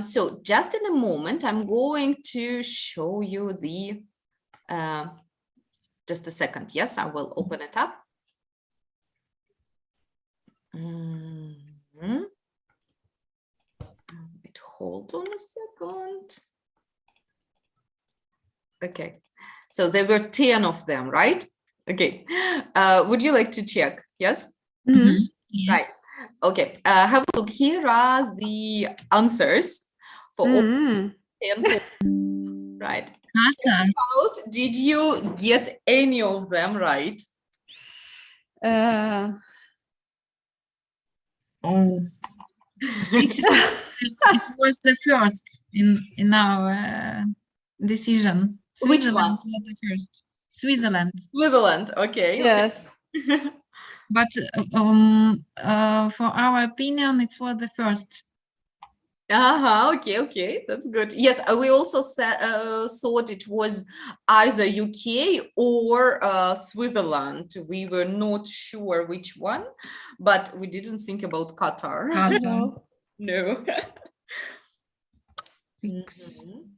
so just in a moment, I'm going to show you the, just a second. Yes, I will open it up. Wait, hold on a second. Okay, so there were 10 of them, right? Okay, would you like to check? Yes? Yes. Right. Okay, have a look. Here are the answers for all 10. Right. Check out, did you get any of them right? Oh, it was the first in our decision. Which one? Was the first. Switzerland. Switzerland, okay. Yes. But for our opinion, it was the first. Okay, that's good. Yes, we also thought it was either UK or Switzerland. We were not sure which one, but we didn't think about Qatar. Qatar. No. 6. Mhm.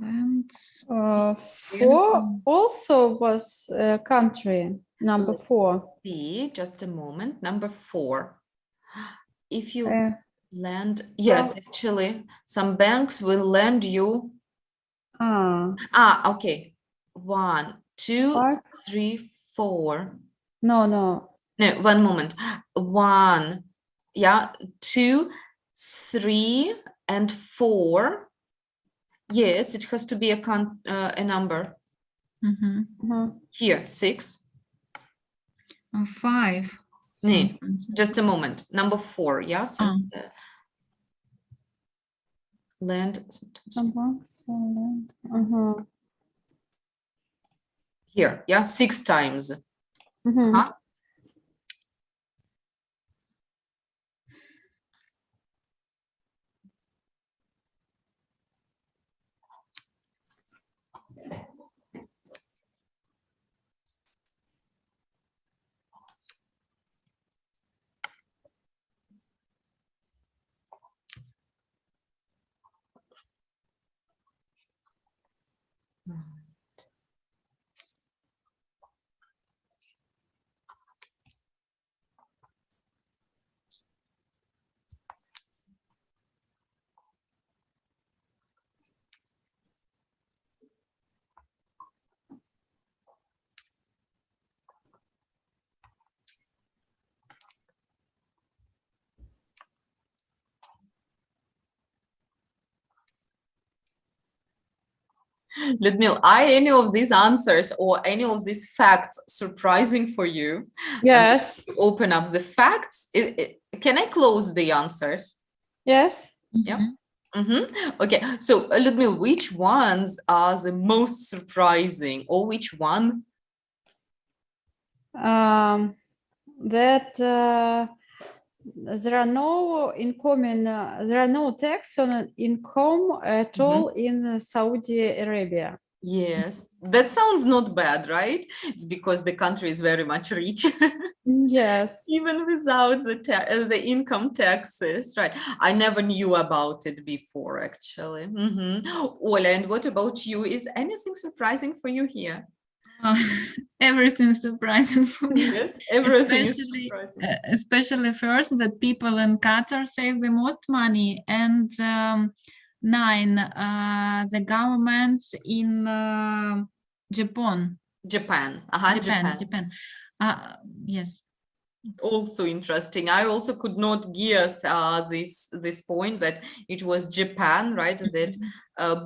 And 4 also was a country, number Let's 4. see, just a moment. Number 4. If you Uh, lend, yes, actually, some banks will lend you. Okay. 1, 2, 5? 3, 4. No. No, one moment. 1, yeah, 2, 3, and 4. Yes, it has to be a number. Here, 6. 5. No, just a moment. Number 4, yeah. Land. Here, yeah, 6 times. Ludmila, are any of these answers or any of these facts surprising for you? Yes. Open up the facts. Can I close the answers? Yes. Yeah. Okay, so Ludmila, which ones are the most surprising, or which one? That there are no incoming, there are no tax on income at all in Saudi Arabia. Yes, that sounds not bad, right? It's because the country is very much rich. Yes. Even without the income taxes, right? I never knew about it before, actually. Ola, and what about you? Is anything surprising for you here? Everything surprising for me. Yes, everything is surprising. Especially first that people in Qatar save the most money, and 9 the governments in Japan. Japan. Yes. Also interesting. I also could not guess this point that it was Japan, right? That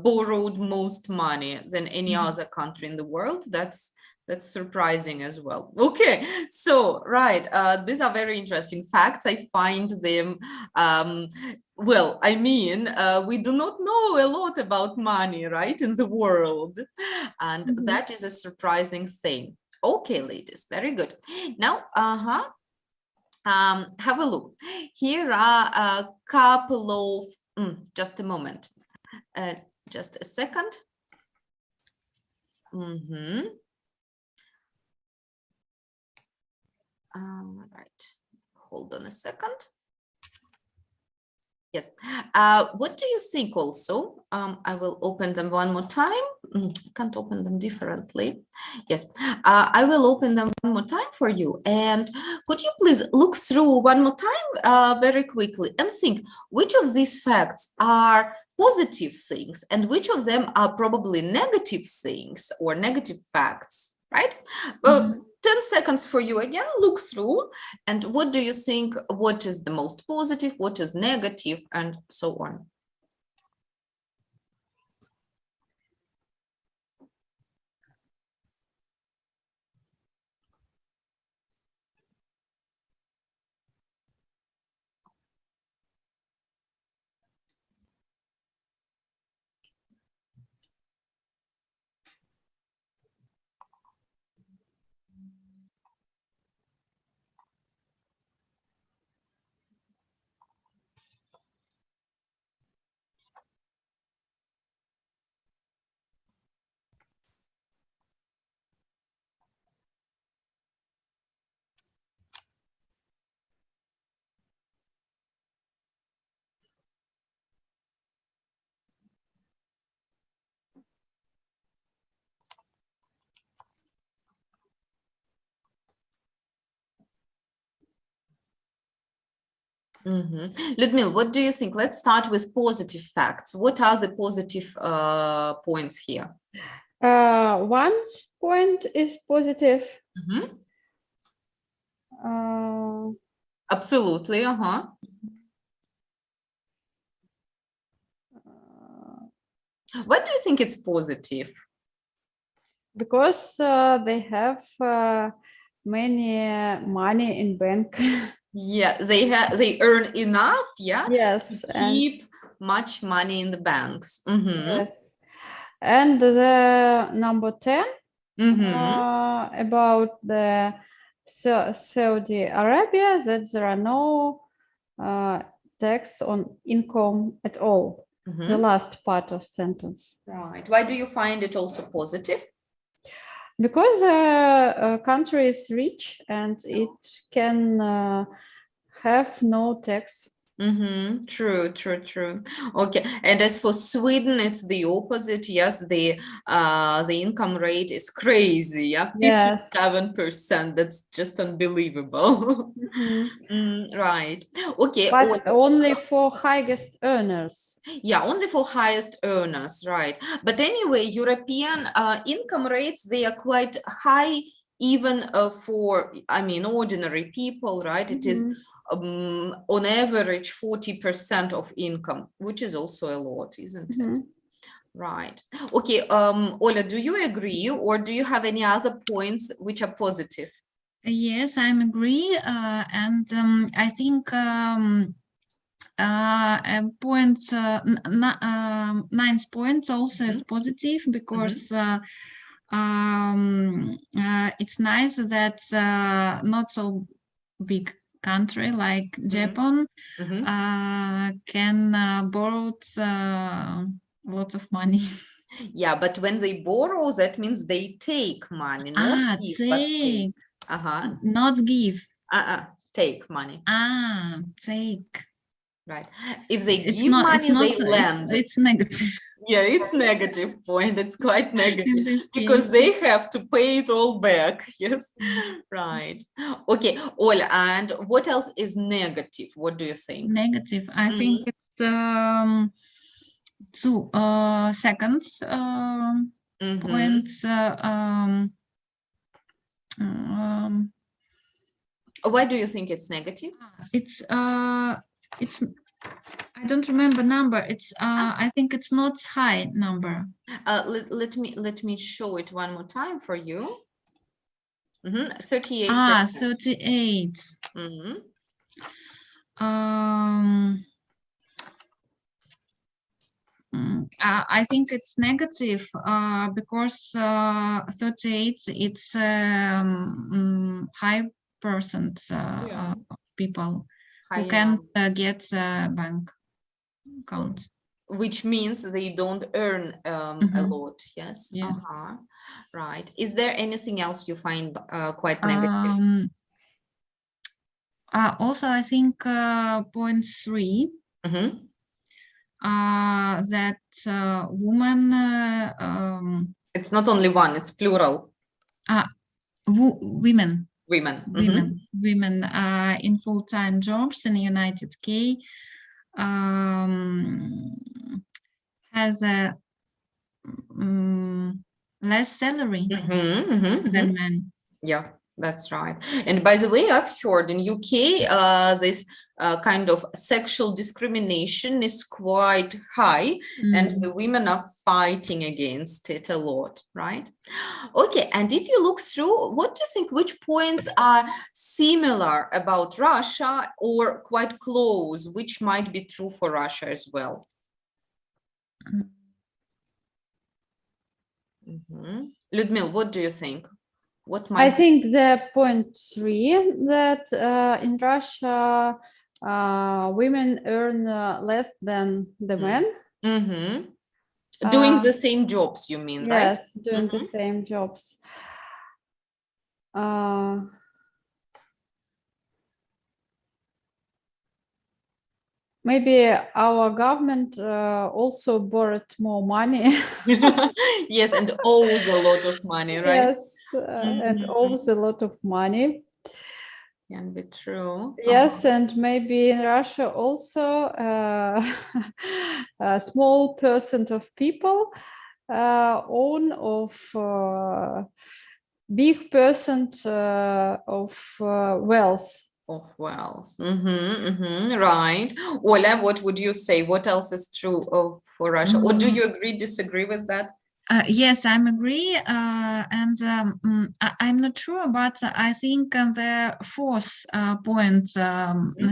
borrowed most money than any other country in the world. That's surprising as well. Okay, so right, these are very interesting facts. I find them well, I mean, we do not know a lot about money, right, in the world, and that is a surprising thing. Okay, ladies, very good. Now, have a look. Here are a couple of, just a moment, just a second. Right, hold on a second. Yes, what do you think also? I will open them one more time. I can't open them differently. Yes, I will open them one more time for you. And could you please look through one more time very quickly and think which of these facts are positive things and which of them are probably negative things or negative facts, right? 10 seconds for you again, look through, and what do you think, what is the most positive, what is negative, and so on. Ludmil, what do you think? Let's start with positive facts. What are the positive points here? One point is positive. Absolutely. Why do you think it's positive? Because they have many money in bank. Yeah, they earn enough, yeah, Yes, to keep much money in the banks. yes. And the number 10 about the Saudi Arabia, that there are no tax on income at all. The last part of sentence. Right. Why do you find it also positive? Because a country is rich and it can have no tax. True. Okay. And as for Sweden, it's the opposite. Yes, the income rate is crazy. Yeah, 57%. That's just unbelievable. Right. Okay. But only for highest earners. Yeah, only for highest earners, right? But anyway, European income rates, they are quite high, even for, I mean, ordinary people, right? It is on average 40% of income, which is also a lot, isn't it? Right. Okay, Ola, do you agree, or do you have any other points which are positive? Yes, I agree, and I think ninth point also is positive, because it's nice that not so big country like Japan can borrow lots of money. Yeah, but when they borrow, that means they take money, not give, but take. Not give. Take money. Take. Right. If they give money, they lend. It's negative. Yeah, it's negative point. It's quite negative because they have to pay it all back. Yes, right. Okay, Ola, and what else is negative? What do you think? Negative. I think it's two second points. Why do you think it's negative? It's I don't remember number. It's I think it's not high number. Let me show it one more time for you. 38%. 38. I think it's negative because 38 it's high percent people who can't get a bank account. Which means they don't earn a lot. Yes. Right. Is there anything else you find quite negative? Also, I think point 3. That woman. It's not only one; it's plural. Women. Women in full-time jobs in the United Kingdom has a less salary than men. Yeah, that's right. And by the way, I've heard in UK this kind of sexual discrimination is quite high, and the women are fighting against it a lot, right? Okay, and if you look through, what do you think, which points are similar about Russia or quite close, which might be true for Russia as well? Ludmil, what do you think? What might I think the point 3 that in Russia women earn less than the men. Doing the same jobs, you mean, right? Yes, doing the same jobs. Maybe our government also borrowed more money. Yes, and owes a lot of money, right? Yes, and owes a lot of money. Can be true. Yes, and maybe in Russia also a small percent of people own of big percent of wealth. Of wealth. Right. Ola, what would you say? What else is true for Russia? Or do you agree, disagree with that? Yes, I'm agree, and I'm not sure, but I think the fourth point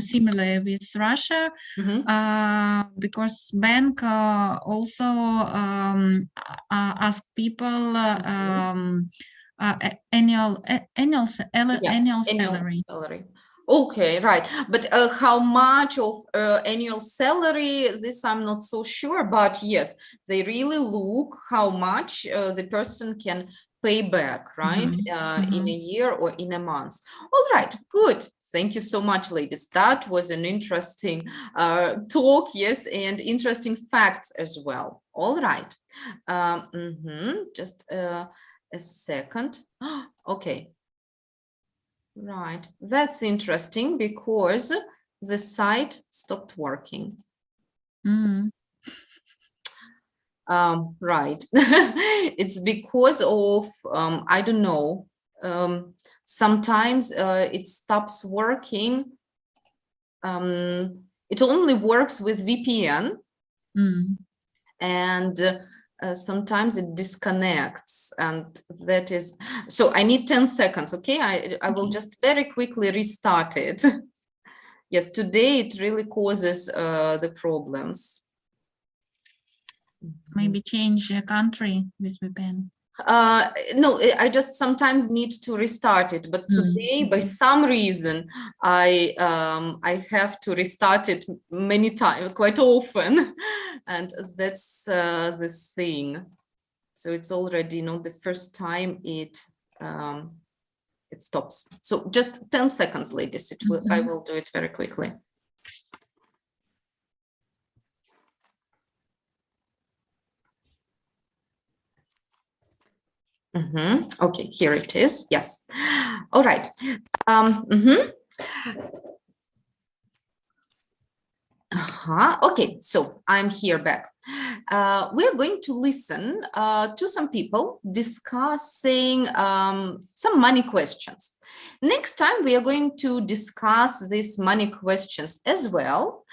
similar with Russia, because bank also ask people annual salary. Okay, right. But how much of annual salary, this I'm not so sure, but yes, they really look how much the person can pay back, right? In a year or in a month. All right, good. Thank you so much, ladies. That was an interesting talk, yes, and interesting facts as well. All right. Just a second. Okay. Right, that's interesting because the site stopped working. Right, it's because of, I don't know, sometimes it stops working. It only works with VPN. And sometimes it disconnects, and that is, so I need 10 seconds, okay? I will just very quickly restart it. Yes, today it really causes the problems. Maybe change country with VPN. No, I just sometimes need to restart it, but today by some reason I have to restart it many times, quite often, and that's the thing. So it's already not the first time it stops. So just 10 seconds, ladies. I will do it very quickly. Okay, here it is. Yes. All right. Okay, so I'm here back. We're going to listen to some people discussing some money questions. Next time, we are going to discuss these money questions as well.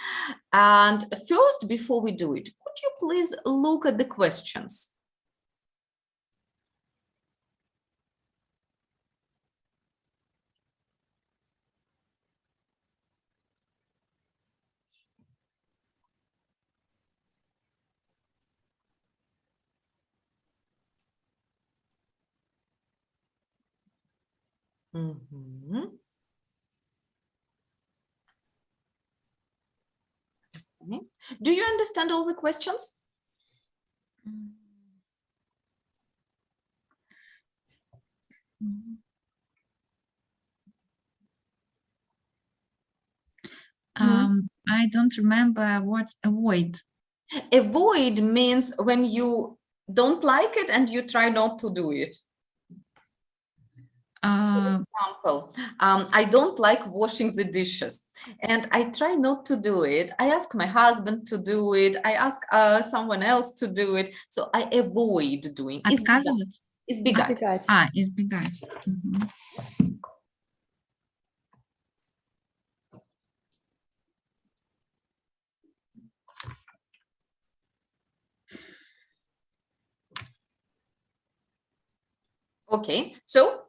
And first, before we do it, could you please look at the questions? Okay. Do you understand all the questions? I don't remember what's avoid. Avoid means when you don't like it and you try not to do it. For example, I don't like washing the dishes and I try not to do it. I ask my husband to do it. I ask someone else to do it. So I avoid doing it. Отказывать? Избегать. Избегать. Okay, so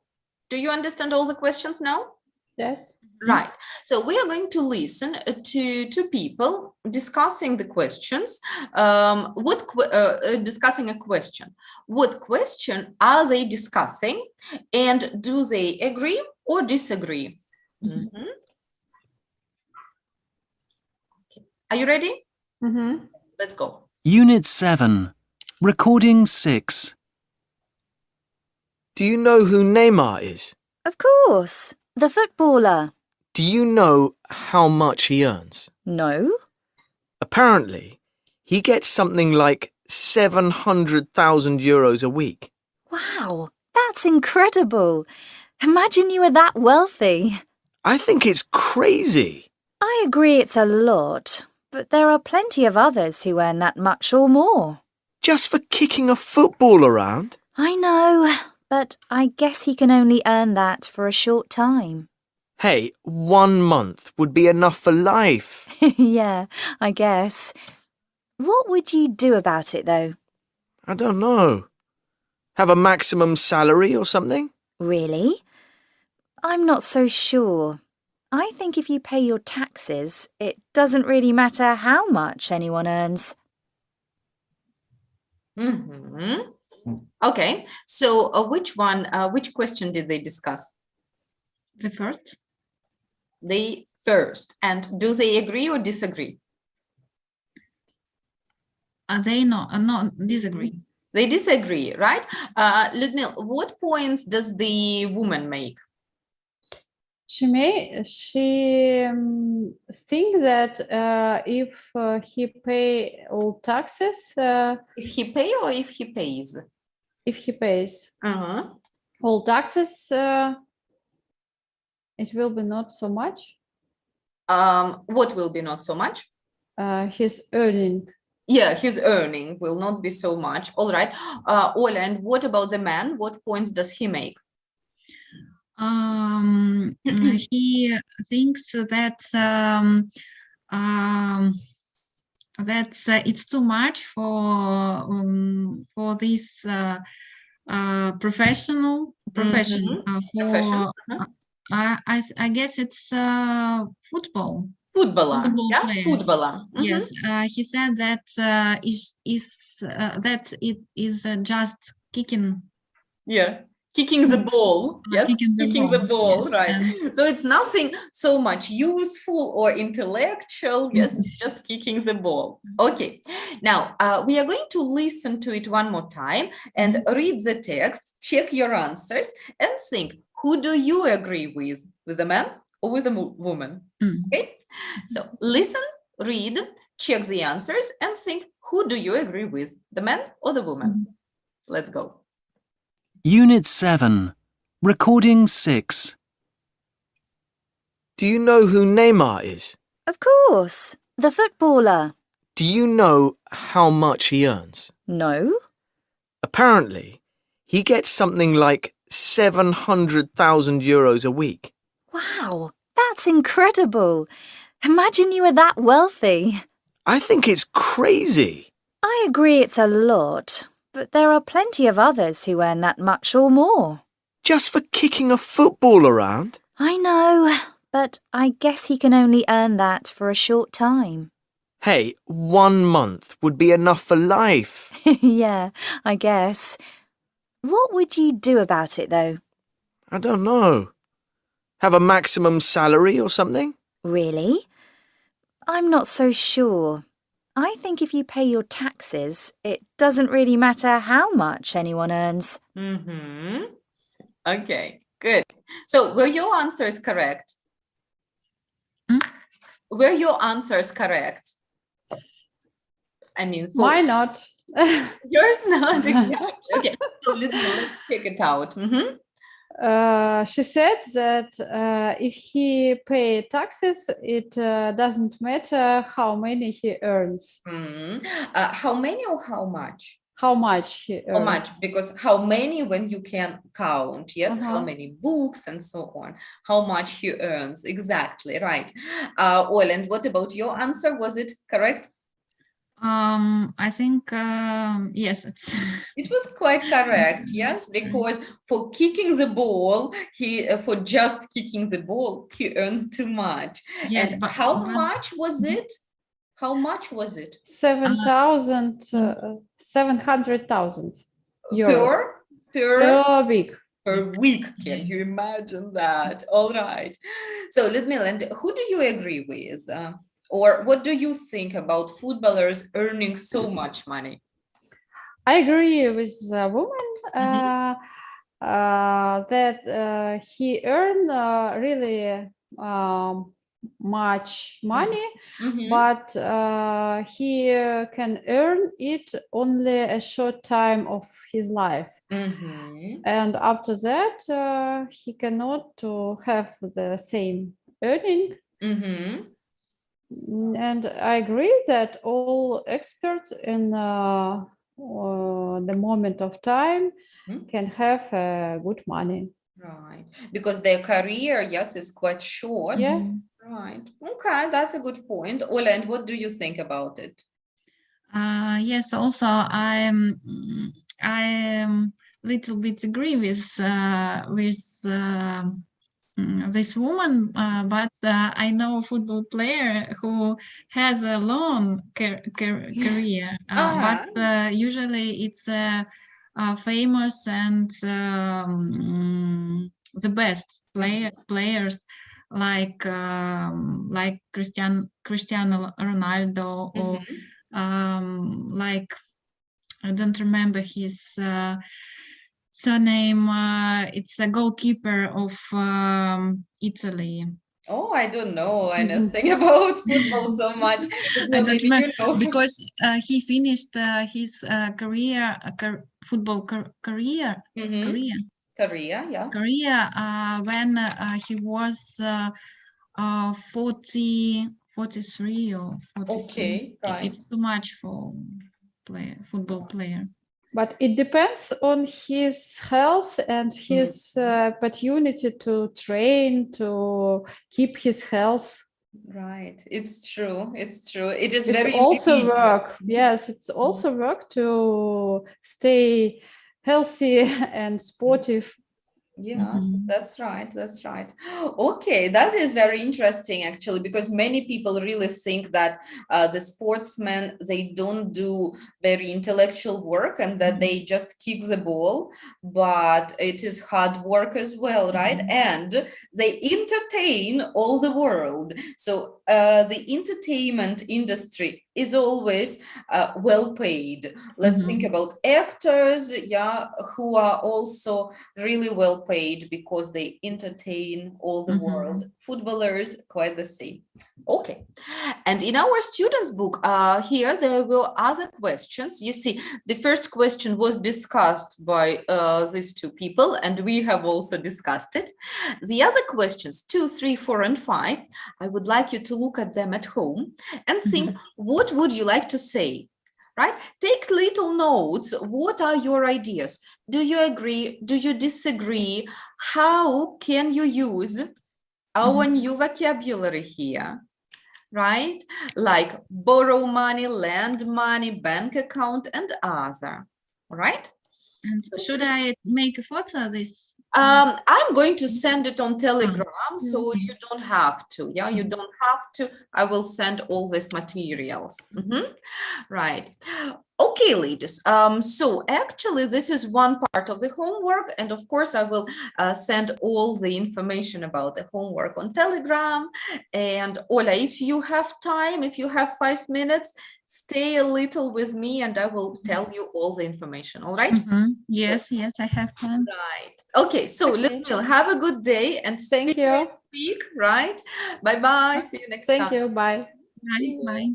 do you understand all the questions now? Yes. Right. So we are going to listen to two people discussing the questions. Discussing a question. What question are they discussing, and do they agree or disagree? Okay. Are you ready? Let's go. Unit 7, Recording 6. Do you know who Neymar is? Of course, the footballer. Do you know how much he earns? No. Apparently, he gets something like 700,000 euros a week. Wow, that's incredible. Imagine you were that wealthy. I think it's crazy. I agree it's a lot, but there are plenty of others who earn that much or more. Just for kicking a football around? I know, but I guess he can only earn that for a short time. Hey, 1 month would be enough for life. Yeah, I guess. What would you do about it, though? I don't know. Have a maximum salary or something? Really? I'm not so sure. I think if you pay your taxes, it doesn't really matter how much anyone earns. Okay, so which question did they discuss? The first. The first. And do they agree or disagree? They not disagree. They disagree, right? Ludmila, what points does the woman make? She think that if he pay all taxes, If he pay or if he pays? if he pays Uh-huh. all taxes, it will be not so much. What will be not so much? His earning. Yeah, his earning will not be so much. All right. Ola, and what about the man? What points does he make? He thinks that it's too much for this profession. Profession. I guess it's football. Footballer. Football Yeah, player. footballer. Mhm. Yes, he said that that it is just kicking. Yeah, kicking the ball. Yes, Kicking the ball, yes, right. and- So it's nothing so much useful or intellectual. Yes, it's just kicking the ball. Okay, now we are going to listen to it one more time and read the text, check your answers and think, who do you agree with the man or with the woman? Okay, so listen, read, check the answers and think, who do you agree with, the man or the woman? Let's go. Unit 7. Recording 6. Do you know who Neymar is? Of course, the footballer. Do you know how much he earns? No? Apparently, he gets something like 700,000 euros a week. Wow, that's incredible. Imagine you were that wealthy. I think it's crazy. I agree it's a lot, but there are plenty of others who earn that much or more. Just for kicking a football around? I know, but I guess he can only earn that for a short time. Hey, 1 month would be enough for life. Yeah, I guess. What would you do about it, though? I don't know. Have a maximum salary or something? Really? I'm not so sure. I think if you pay your taxes, it doesn't really matter how much anyone earns. Okay, good. So were your answers correct? Were your answers correct? I mean, Why not? yours not exactly. Okay, so let's check it out. She said that if he pay taxes, it doesn't matter how many he earns. How many or how much? How much he earns. How much? Because how many when you can count, yes, how many books and so on, how much he earns, exactly, right. Ola, and what about your answer? Was it correct? I think yes, it's It was quite correct, yes, because for kicking the ball, for just kicking the ball, he earns too much. Yes, and but much was it? How much was it? 700,000 euros Per week. per week. Can you imagine that? All right. So Ludmila, and who do you agree with? Or what do you think about footballers earning so much money? I agree with the woman that he earned really much money, Mhm. but he can earn it only a short time of his life. Mhm. And after that, he cannot to have the same earning. Mhm. And I agree that all experts in the moment of time Mhm. can have good money. Right. Because their career, yes, is quite short. Yeah. Right. Okay, that's a good point. Ola, and what do you think about it? Yes, also I little bit agree with this woman, but I know a football player who has a long career, but usually it's famous and the best players like Cristiano Ronaldo or like I don't remember his surname. It's a goalkeeper of Italy. Oh, I don't know anything about football so much. I don't Maybe remember you know. because he finished his career, football career, Mhm. Korea, yeah. when he was 43 or 42. Okay, right. It's too much for football player. But it depends on his health and his opportunity to train, to keep his health. Right. It's true. It's true. It is It's very also individual. work. Yes, it's also work to stay healthy and sportive. Yes, that's right. That's right. Okay, that is very interesting actually, because many people really think that the sportsmen, they don't do very intellectual work and that they just kick the ball, but it is hard work as well, right? And they entertain all the world. So the entertainment industry is always well paid. Let's think about actors, yeah, who are also really well paid because they entertain all the world. Footballers, quite the same. Okay. And in our students book, here there were other questions. You see, the first question was discussed by these two people, and we have also discussed it. The other questions, 2, 3, 4, and 5, I would like you to look at them at home and think, what would you like to say? Right? Take little notes. What are your ideas? Do you agree? Do you disagree? How can you use our new vocabulary here? Right? Like borrow money, lend money, bank account, and other. Right? And so should I make a photo of this? I'm going to send it on Telegram, so you don't have to. Yeah, you don't have to. I will send all these materials. Right. Okay, ladies. So actually, this is one part of the homework, and of course, I will send all the information about the homework on Telegram. And Ola, if you have time, if you have 5 minutes, stay a little with me, and I will tell you all the information. All right? Yes, yes, I have time. Right. Okay. So, Ludmila, have a good day, and see Thank you. you next week. Right. Bye bye. See you next time. Thank you. Bye. Bye. Bye.